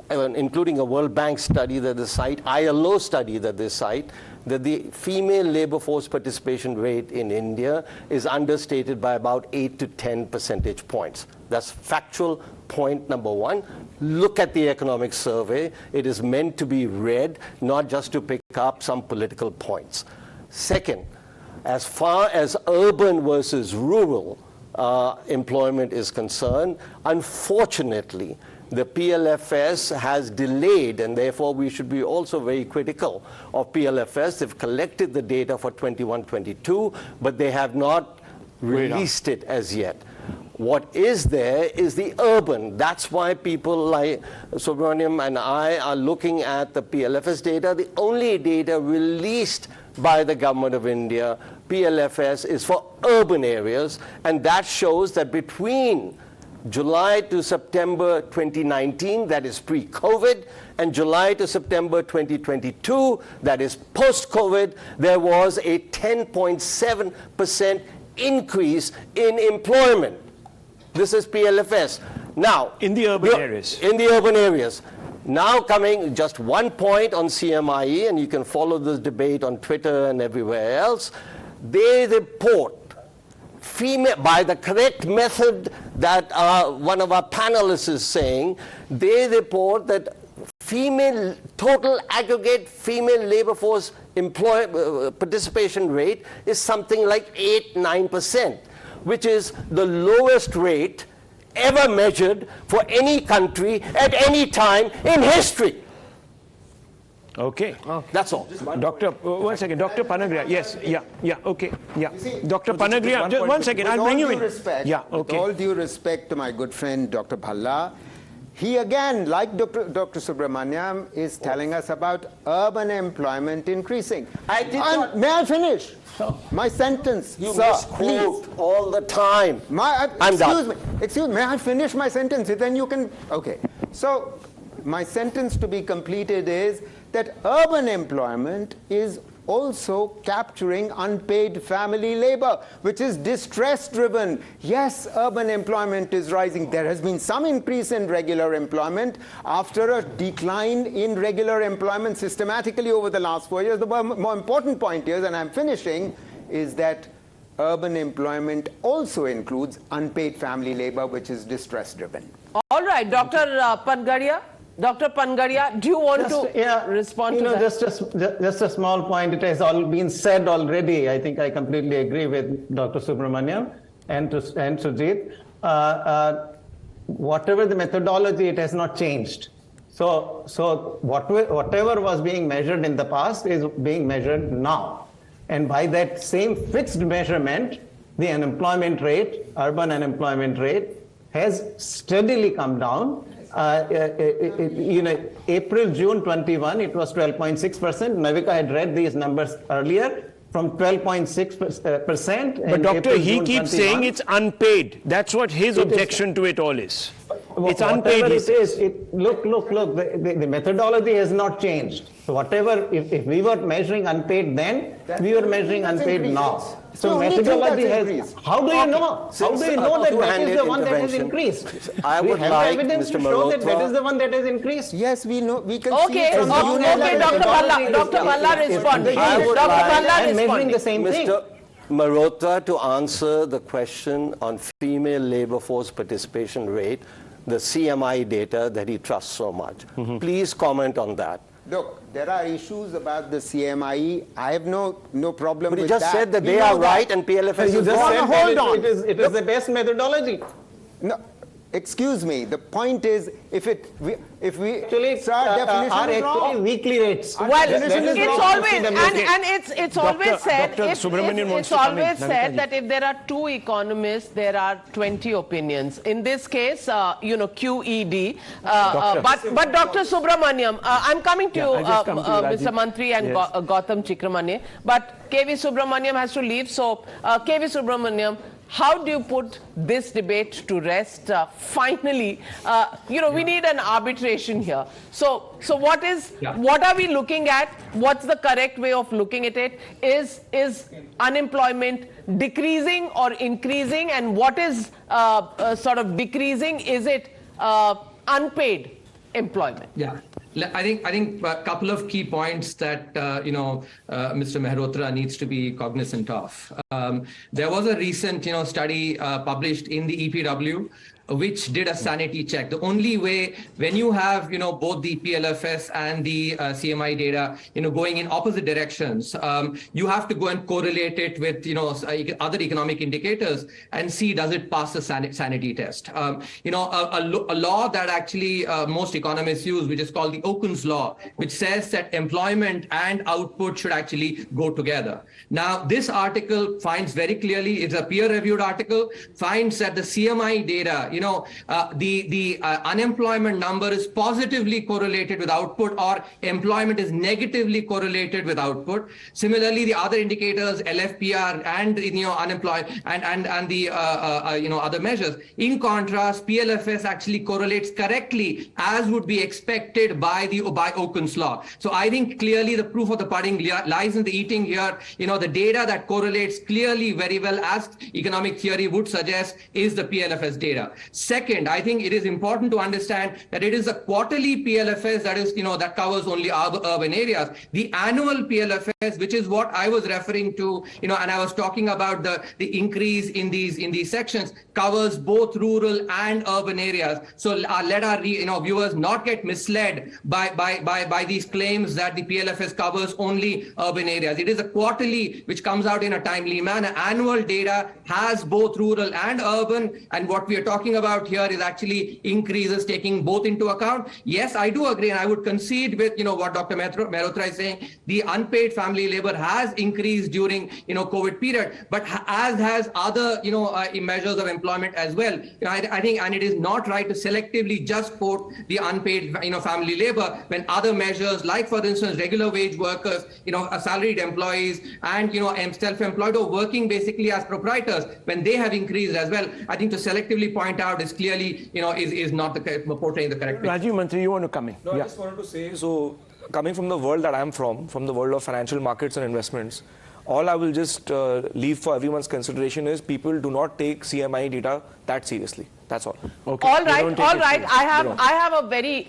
including a World Bank study that they cite, ILO study that they cite, that the female labor force participation rate in India is understated by about 8 to 10 percentage points. That's factual point number 1. Look at the economic survey. It is meant to be read, not just to pick up some political points. Second, as far as urban versus rural, employment is concerned. Unfortunately, the PLFS has delayed, and therefore we should be also very critical of PLFS. They've collected the data for 21-22, but they have not released it as yet. What is there is the urban. That's why people like Subramaniam and I are looking at the PLFS data. The only data released by the government of India, PLFS, is for urban areas, and that shows that between July to September 2019, that is pre-COVID, and July to September 2022, that is post-COVID, there was a 10.7% increase in employment. This is PLFS. Now, in the urban areas. In the urban areas. Now coming just one point on CMIE, and you can follow this debate on Twitter and everywhere else. They report female, by the correct method that one of our panelists is saying, they report that total aggregate female labor force participation rate is something like 8-9%, which is the lowest rate ever measured for any country at any time in history. Okay. That's all. Doctor, one second. Dr. Panagrahi. Yes. Yeah. Okay. Yeah. See, Dr. Panagrahi, just one second. I'll bring you in. Yeah. Okay. With all due respect to my good friend Dr. Bhalla, he again, like Dr. Subramaniam, is telling us about urban employment increasing. May I finish? My sentence, you sir, misquote all the time. Excuse me, may I finish my sentence? Then you can, okay. So, my sentence to be completed is that urban employment is also capturing unpaid family labor, which is distress-driven. Yes, urban employment is rising. There has been some increase in regular employment after a decline in regular employment systematically over the last 4 years. The more important point is, and I'm finishing, is that urban employment also includes unpaid family labor, which is distress-driven. All right, Dr. Pangaria. Dr. Pangaria, do you want to respond to that? Just a small point. It has all been said already. I think I completely agree with Dr. Subramaniam and Sujit. Whatever the methodology, it has not changed. So whatever was being measured in the past is being measured now. And by that same fixed measurement, the unemployment rate, urban unemployment rate, has steadily come down. April, June 21, it was 12.6%. Navika had read these numbers earlier, from 12.6%. But doctor, he keeps saying it's unpaid. That's what his objection to it all is. It's unpaid. Whatever it is, look, the methodology has not changed. So whatever, if we were measuring unpaid then, we were measuring unpaid now. So methodology has, how do you know? How do you know that is the one that has increased? I would like evidence to show that is the one that has increased. Yes, we know. We can see it from Dr. Bhalla respond. Dr. Bhalla measuring the same thing. Mr. Malhotra, to answer the question on female labor force participation rate, the CMI data that he trusts so much. Please comment on that. Look, there are issues about the CMIE. I have no problem with that. But he just said that they are right and PLFS is wrong. Hold on. It is the best methodology. No, excuse me. The point is, if we actually definition is wrong. Weekly rates. Well, it's always said that if there are two economists, there are 20 opinions. In this case, QED. But Dr. Subramaniam, I'm coming to you, Mr. Mantri and Gautam Chikramane. But KV Subramaniam has to leave. So, KV Subramaniam, how do you put this debate to rest? Finally, we need an arbitration here. So what are we looking at? What's the correct way of looking at it? Is unemployment decreasing or increasing? And what is sort of decreasing? Is it unpaid employment? Yeah. I think a couple of key points that Mr. Mehrotra needs to be cognizant of. There was a recent study published in the EPW which did a sanity check. The only way, when you have, both the PLFS and the CMI data, going in opposite directions, you have to go and correlate it with, other economic indicators and see, does it pass the sanity test? A law that actually most economists use, which is called the Okun's law, which says that employment and output should actually go together. Now, this article finds very clearly, it's a peer-reviewed article, finds that the CMI data, the unemployment number is positively correlated with output, or employment is negatively correlated with output. Similarly, the other indicators, LFPR and unemployment and the other measures. In contrast, PLFS actually correlates correctly as would be expected by Okun's law. So I think clearly the proof of the pudding lies in the eating here. The data that correlates clearly very well, as economic theory would suggest, is the PLFS data. Second, I think it is important to understand that it is a quarterly PLFS that is, that covers only urban areas. The annual PLFS, which is what I was referring to, and I was talking about the increase in these sections, covers both rural and urban areas. So let our viewers not get misled by these claims that the PLFS covers only urban areas. It is a quarterly which comes out in a timely manner. Annual data has both rural and urban, and what we are talking about here is actually increases taking both into account. Yes, I do agree, and I would concede with what Dr. Mehrotra is saying. The unpaid family labor has increased during COVID period, but as has other measures of employment as well. I think, and it is not right to selectively just quote the unpaid family labor when other measures, like for instance regular wage workers, salaried employees, and self-employed or working basically as proprietors, when they have increased as well. I think to selectively point out is clearly is not portraying the correct picture. Rajiv Mantri, you want to come in? No, I just wanted to say, so coming from the world that I'm from the world of financial markets and investments, all I will just leave for everyone's consideration is people do not take CMI data that seriously. That's all. Okay. All right. I have a very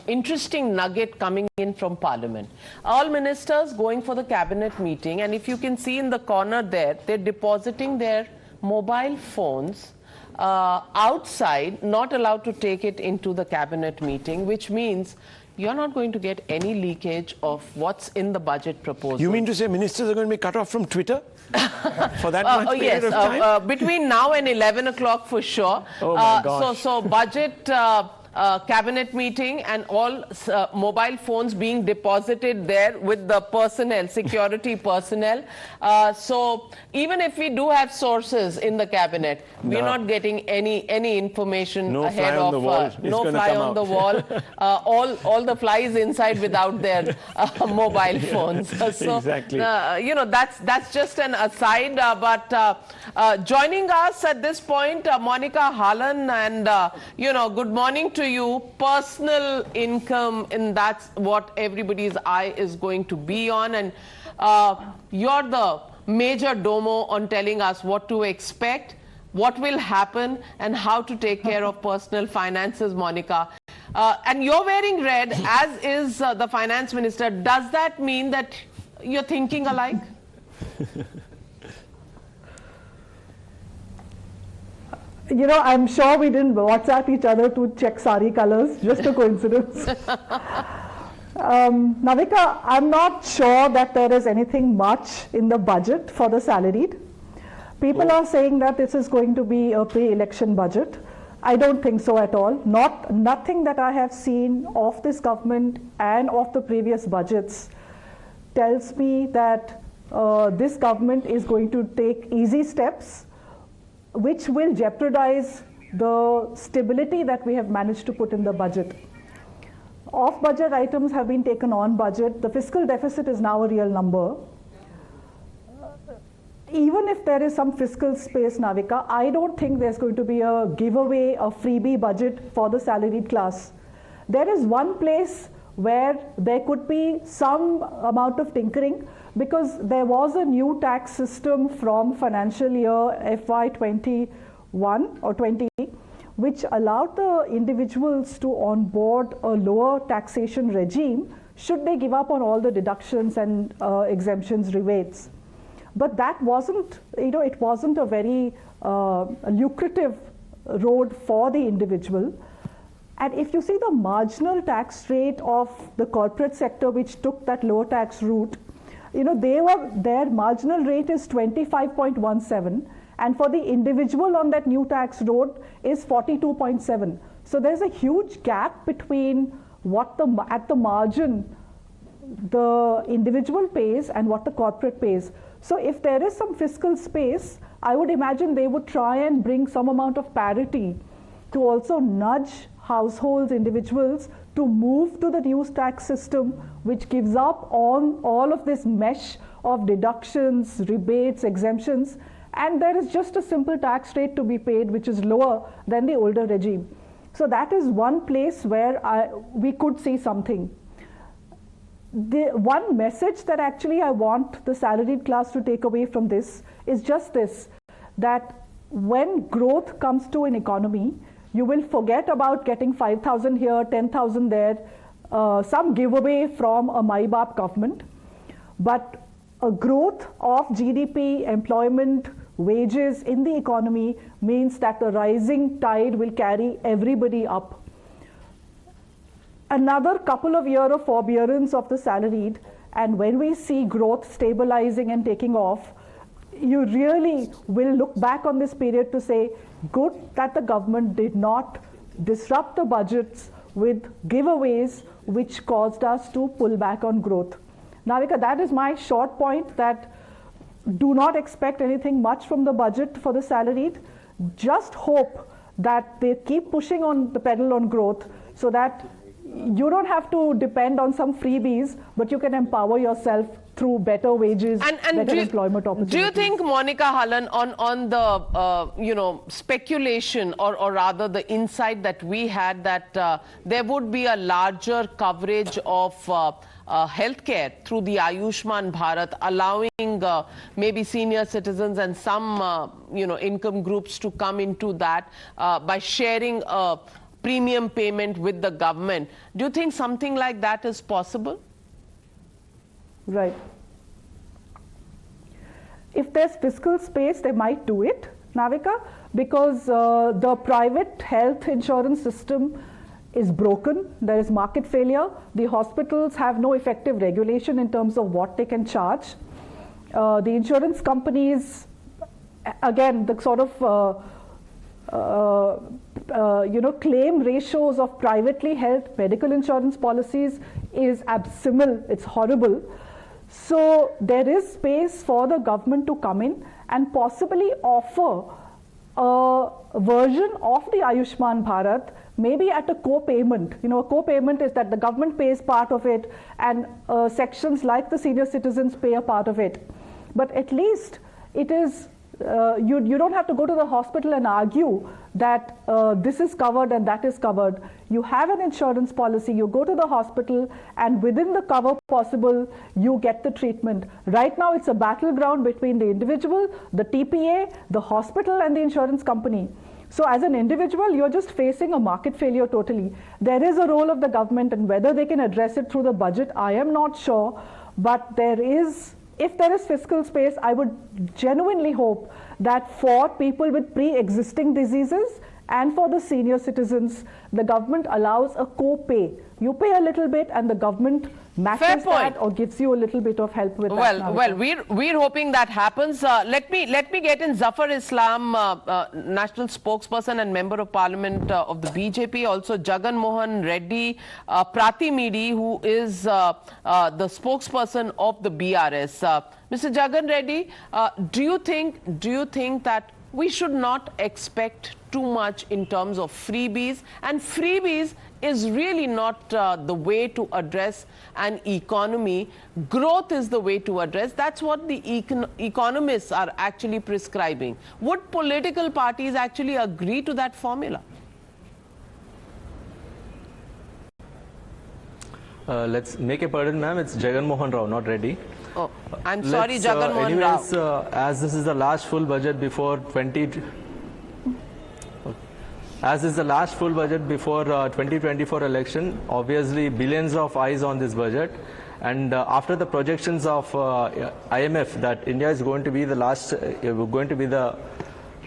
interesting nugget coming in from Parliament. All ministers going for the cabinet meeting, and if you can see in the corner there, they're depositing their mobile phones outside, not allowed to take it into the cabinet meeting, which means you're not going to get any leakage of what's in the budget proposal. You mean to say ministers are going to be cut off from Twitter for that much period of time? Yes, between now and 11 o'clock for sure. Oh my gosh. So budget cabinet meeting and all mobile phones being deposited there with the personnel, security personnel. So even if we do have sources in the cabinet, we're not getting any information ahead of no fly on the wall. All the flies inside without their mobile phones. So exactly. That's just an aside. But joining us at this point, Monika Halan, and good morning to you. Personal income, and that's what everybody's eye is going to be on, and you're the major domo on telling us what to expect, what will happen, and how to take care of personal finances, Monika. And you're wearing red, as is the finance minister. Does that mean that you're thinking alike? I'm sure we didn't WhatsApp each other to check sari colors, just a coincidence. Navika, I'm not sure that there is anything much in the budget for the salaried. People are saying that this is going to be a pre-election budget. I don't think so at all. Nothing that I have seen of this government and of the previous budgets tells me that this government is going to take easy steps which will jeopardize the stability that we have managed to put in the budget. Off-budget items have been taken on budget. The fiscal deficit is now a real number. Even if there is some fiscal space, Navika, I don't think there's going to be a giveaway, a freebie budget for the salaried class. There is one place where there could be some amount of tinkering, because there was a new tax system from financial year FY21 or 20, which allowed the individuals to onboard a lower taxation regime should they give up on all the deductions and exemptions, rebates. But that wasn't, it wasn't a very lucrative road for the individual. And if you see the marginal tax rate of the corporate sector, which took that lower tax route, their marginal rate is 25.17, and for the individual on that new tax road is 42.7. So there's a huge gap between what at the margin the individual pays and what the corporate pays. So if there is some fiscal space, I would imagine they would try and bring some amount of parity to also nudge households, individuals to move to the new tax system, which gives up on all of this mesh of deductions, rebates, exemptions, and there is just a simple tax rate to be paid, which is lower than the older regime. So that is one place where we could see something. The one message that actually I want the salaried class to take away from this is just this, that when growth comes to an economy, you will forget about getting 5,000 here, 10,000 there, some giveaway from a MAI-BAP government. But a growth of GDP, employment, wages in the economy means that the rising tide will carry everybody up. Another couple of years of forbearance of the salaried, and when we see growth stabilizing and taking off, you really will look back on this period to say, good that the government did not disrupt the budgets with giveaways which caused us to pull back on growth. Navika, that is my short point, that do not expect anything much from the budget for the salaried. Just hope that they keep pushing on the pedal on growth so that you don't have to depend on some freebies, but you can empower yourself through better wages, better employment opportunities. Do you think, Monika Halan, on the speculation or rather the insight that we had that there would be a larger coverage of healthcare through the Ayushman Bharat, allowing maybe senior citizens and some income groups to come into that by sharing a premium payment with the government? Do you think something like that is possible? Right. If there's fiscal space, they might do it, Navika, because the private health insurance system is broken. There is market failure. The hospitals have no effective regulation in terms of what they can charge. The insurance companies, again, the sort of claim ratios of privately held medical insurance policies is abysmal. It's horrible. So there is space for the government to come in and possibly offer a version of the Ayushman Bharat, maybe at a co-payment. A co-payment is that the government pays part of it and sections like the senior citizens pay a part of it. But at least it is you don't have to go to the hospital and argue that this is covered and that is covered. You have an insurance policy, you go to the hospital, and within the cover possible, you get the treatment. Right now, it's a battleground between the individual, the TPA, the hospital, and the insurance company. So as an individual, you're just facing a market failure totally. There is a role of the government, and whether they can address it through the budget, I am not sure. But if there is fiscal space, I would genuinely hope that for people with pre-existing diseases and for the senior citizens, the government allows a co-pay. You pay a little bit and the government matches that or gives you a little bit of help with that. Well, we're hoping that happens. Let me get in Zafar Islam, national spokesperson and member of parliament of the BJP, also Jagan Mohan Reddy Pratimidi, who is the spokesperson of the BRS. Mr. Jagan Reddy, do you think that we should not expect too much in terms of freebies, and freebies is really not the way to address an economy? Growth is the way to address. That's what the economists are actually prescribing. Would political parties actually agree to that formula? Let's make a pardon, ma'am. It's Jagan Mohan Rao, not Reddy. Oh, I'm sorry, Jagan Mohan Rao. As this is the last full budget before 2024 election, obviously billions of eyes on this budget, and after the projections of IMF that India is going to be the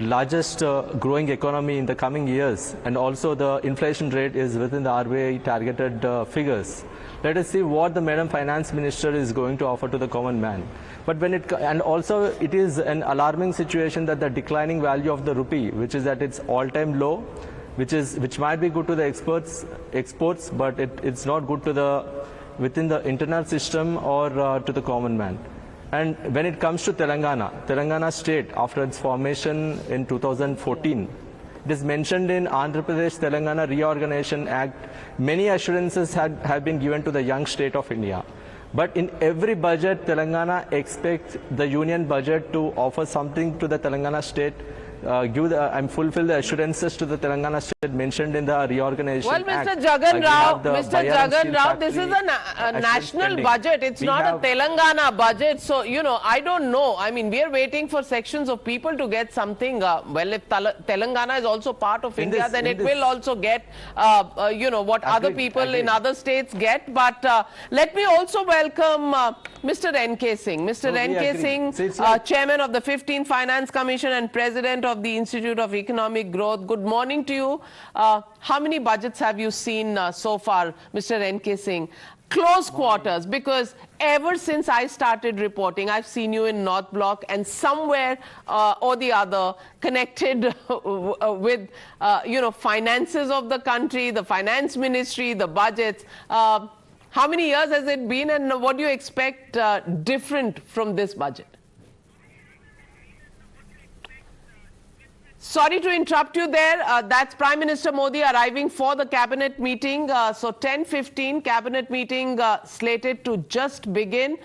largest growing economy in the coming years, and also the inflation rate is within the RBI targeted figures. Let us see what the Madam Finance Minister is going to offer to the common man. But and also it is an alarming situation that the declining value of the rupee, which is at its all-time low, which might be good to the exports, but it's not good to within the internal system or to the common man. And when it comes to Telangana state, after its formation in 2014, it is mentioned in Andhra Pradesh Telangana Reorganization Act, many assurances have been given to the young state of India. But in every budget, Telangana expects the union budget to offer something to the Telangana state, fulfill the assurances to the Telangana state mentioned in the Reorganization Well, Act. Mr. Jagan Rao, this is a national budget. It's not a Telangana budget. So, I don't know. I mean, we are waiting for sections of people to get something. Well, if Telangana is also part of India, then it will also get, what other people in other states get. But let me also welcome Mr. N.K. Singh. Mr. N.K. Singh, Chairman of the 15th Finance Commission and President of the Institute of Economic Growth. Good morning to you. How many budgets have you seen so far, Mr. N.K. Singh? Close quarters, because ever since I started reporting, I've seen you in North Block and somewhere or the other connected with, finances of the country, the finance ministry, the budgets. How many years has it been, and what do you expect different from this budget? Sorry to interrupt you there. That's Prime Minister Modi arriving for the cabinet meeting. So 10:15 cabinet meeting slated to just begin.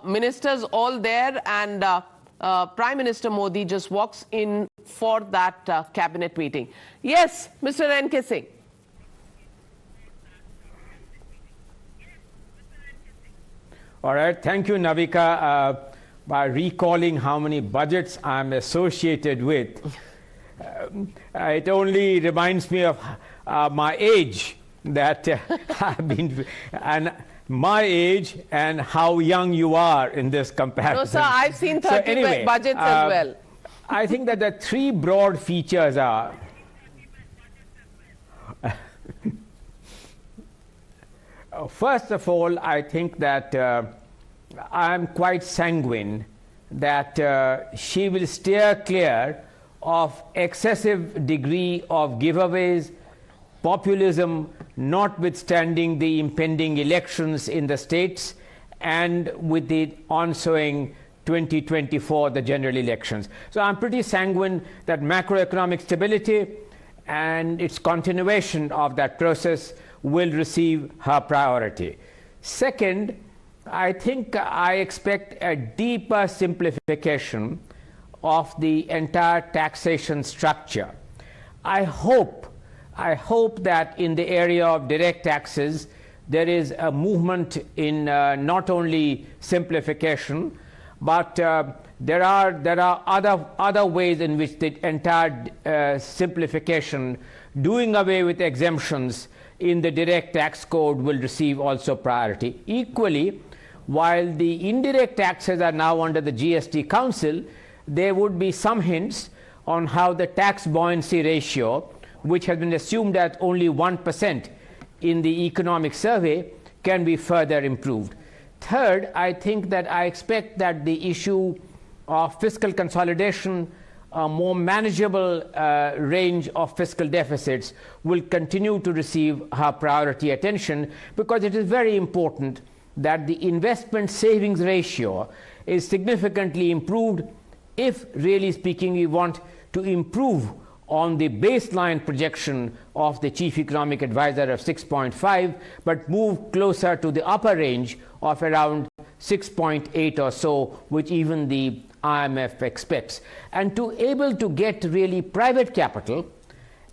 Ministers all there, and Prime Minister Modi just walks in for that cabinet meeting. Yes, Mr. N.K. Singh. All right. Thank you, Navika. By recalling how many budgets I'm associated with, it only reminds me of my age, that I've been, and my age and how young you are in this comparison. No, sir, I've seen 30 budgets as well. I think that the three broad features are first of all, I think that I'm quite sanguine that she will steer clear of excessive degree of giveaways, populism, notwithstanding the impending elections in the states and with the ensuing 2024, the general elections. So I'm pretty sanguine that macroeconomic stability and its continuation of that process will receive her priority. Second, I think I expect a deeper simplification of the entire taxation structure. I hope that in the area of direct taxes, there is a movement in not only simplification, but there are other ways in which the entire simplification, doing away with exemptions in the direct tax code, will receive also priority. Equally, while the indirect taxes are now under the GST Council, there would be some hints on how the tax buoyancy ratio, which has been assumed at only 1% in the economic survey, can be further improved. Third, I think that I expect that the issue of fiscal consolidation, a more manageable range of fiscal deficits, will continue to receive her priority attention, because it is very important that the investment savings ratio is significantly improved if, really speaking, we want to improve on the baseline projection of the chief economic advisor of 6.5, but move closer to the upper range of around 6.8 or so, which even the IMF expects. And to able to get really private capital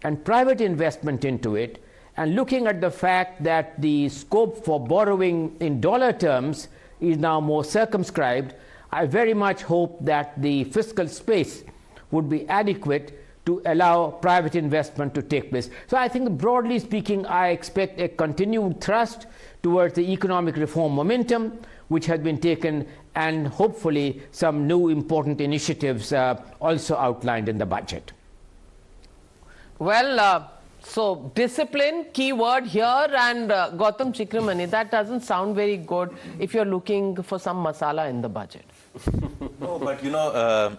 and private investment into it, and looking at the fact that the scope for borrowing in dollar terms is now more circumscribed, I very much hope that the fiscal space would be adequate to allow private investment to take place. So I think, broadly speaking, I expect a continued thrust towards the economic reform momentum, which has been taken, and hopefully some new important initiatives also outlined in the budget. Well, so discipline, key word here, and Gautam Chikramani, that doesn't sound very good if you're looking for some masala in the budget. No, but you know,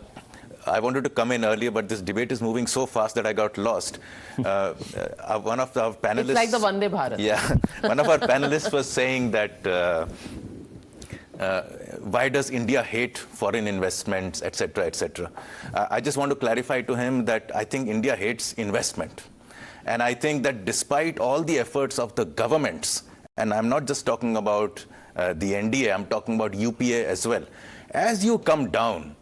I wanted to come in earlier, but this debate is moving so fast that I got lost. One of our panelists... It's like the Vande Bharat. Yeah, one of our panelists was saying that why does India hate foreign investments, etc., etc. I just want to clarify to him that I think India hates investment. And I think that despite all the efforts of the governments, and I'm not just talking about the NDA, I'm talking about UPA as well, as you come down,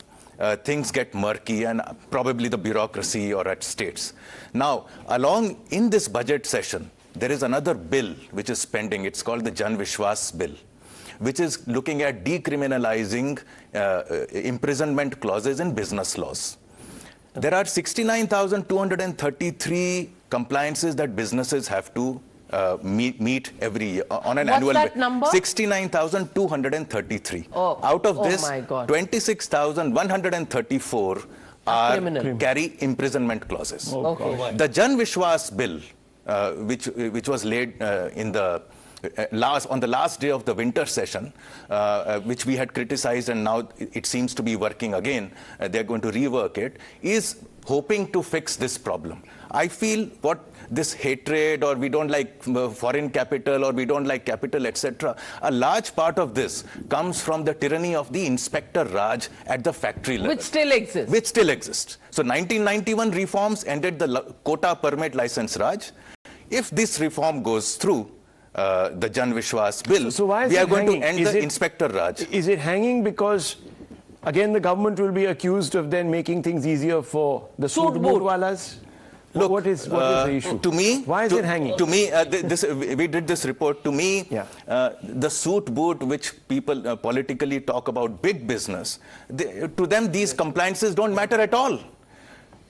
things get murky, and probably the bureaucracy or at states. Now, along in this budget session, there is another bill which is pending. It's called the Jan Vishwas bill, which is looking at decriminalizing imprisonment clauses in business laws. There are 69,233 compliances that businesses have to meet every year on an annual basis. What's that number? 69,233. Out of this, 26,134 carry imprisonment clauses. The Jan Vishwas bill, which was laid in the on the last day of the winter session, which we had criticized, and now it seems to be working again, they're going to rework it, is hoping to fix this problem. I feel what this hatred, or we don't like foreign capital, or we don't like capital, etc., a large part of this comes from the tyranny of the Inspector Raj at the factory level. Which still exists. Which still exists. So 1991 reforms ended the quota permit license Raj. If this reform goes through, the Jan Vishwas bill, so why is we are it going hanging? to end the Inspector Raj. Is it hanging because, again, the government will be accused of then making things easier for the suit boot walas? Look, what is the issue? To me, why is it hanging? To me, we did this report. To me, the suit boot, which people politically talk about big business, to them these compliances don't matter at all.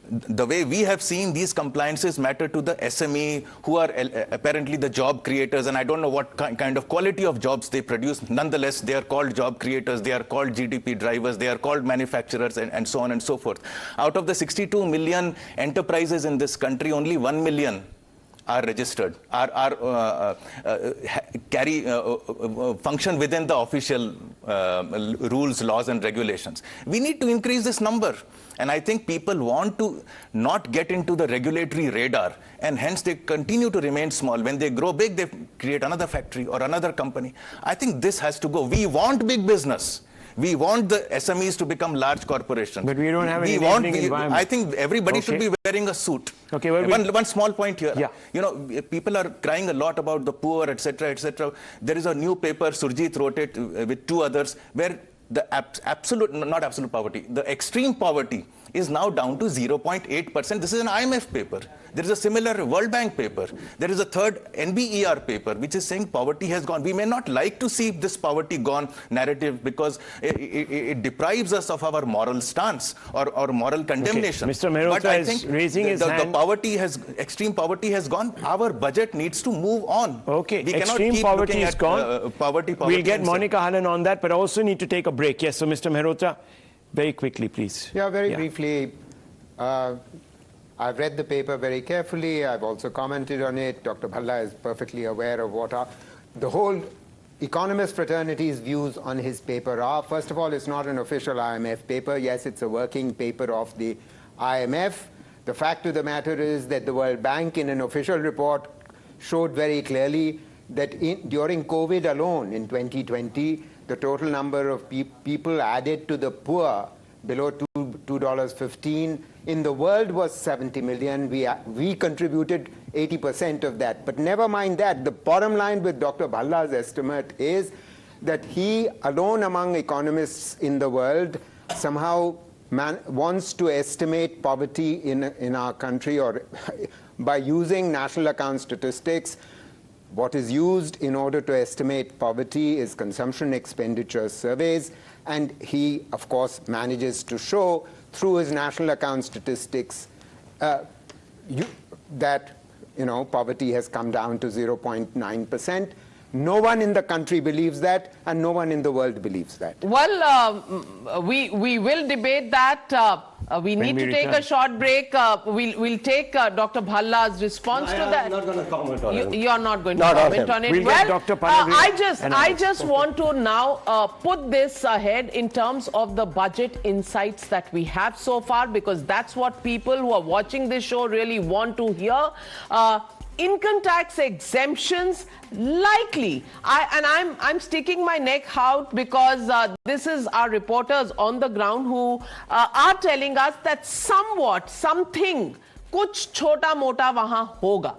The way we have seen these compliances matter to the SME, who are apparently the job creators, and I don't know what kind of quality of jobs they produce. Nonetheless, they are called job creators, they are called GDP drivers, they are called manufacturers, and so on and so forth. Out of the 62 million enterprises in this country, only 1 million are registered, function within the official rules, laws, and regulations. We need to increase this number. And I think people want to not get into the regulatory radar, and hence they continue to remain small. When they grow big, they create another factory or another company. I think this has to go. We want big business. We want the SMEs to become large corporations. But we don't have an enabling environment. I think everybody should be wearing a suit. Okay, well, one small point here. Yeah. You know, people are crying a lot about the poor, etc., etc. There is a new paper, Surjit wrote it with two others, where the not absolute poverty, the extreme poverty is now down to 0.8%. This is an IMF paper. There is a similar World Bank paper. There is a third NBER paper, which is saying poverty has gone. We may not like to see this poverty gone narrative, because it deprives us of our moral stance or moral condemnation. Okay. Mr. Mehrotra is raising his hand. The poverty extreme poverty has gone. Our budget needs to move on. Okay, we extreme keep poverty is at, gone. Poverty we'll get Monika Halan on that, but I also need to take a break. Yes, so Mr. Mehrotra, very quickly, please. Yeah, very briefly. I've read the paper very carefully. I've also commented on it. Dr. Bhalla is perfectly aware of what the whole economist fraternity's views on his paper are. First of all, it's not an official IMF paper. Yes, it's a working paper of the IMF. The fact of the matter is that the World Bank, in an official report, showed very clearly that during COVID alone in 2020, the total number of people added to the poor below $2.15 in the world was 70 million. We contributed 80% of that. But never mind that. The bottom line with Dr. Bhalla's estimate is that he, alone among economists in the world, somehow wants to estimate poverty in our country, or by using national account statistics. What is used in order to estimate poverty is consumption expenditure surveys, and he, of course, manages to show through his national account statistics that poverty has come down to 0.9%. No one in the country believes that, and no one in the world believes that. Well, we will debate that. We need to take a short break. We'll take Dr. Bhalla's response to that. I'm not going to comment on it. You're not going to comment on it. We'll well, Dr. I just want to now put this ahead in terms of the budget insights that we have so far, because that's what people who are watching this show really want to hear. Income tax exemptions likely. I'm sticking my neck out because this is our reporters on the ground who are telling us that something kuch chota mota wahan hoga.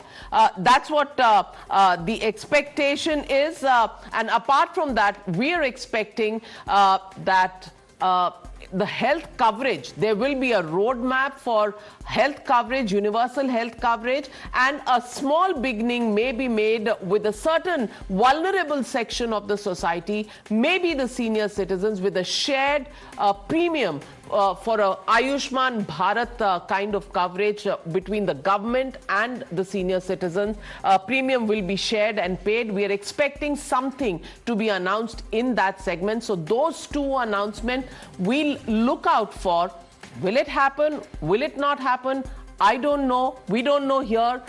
That's what the expectation is, and apart from that, we are expecting that the health coverage, there will be a roadmap for health coverage, universal health coverage, and a small beginning may be made with a certain vulnerable section of the society, maybe the senior citizens, with a shared premium for a Ayushman Bharat kind of coverage between the government and the senior citizens. Premium will be shared and paid. We are expecting something to be announced in that segment. So those two announcements we'll look out for. Will it happen? Will it not happen? I don't know. We don't know here.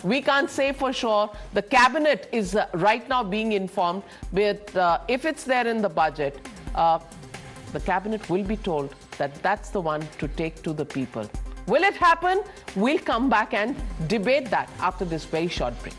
We can't say for sure. The cabinet is right now being informed. But if it's there in the budget, the cabinet will be told that that's the one to take to the people. Will it happen? We'll come back and debate that after this very short break.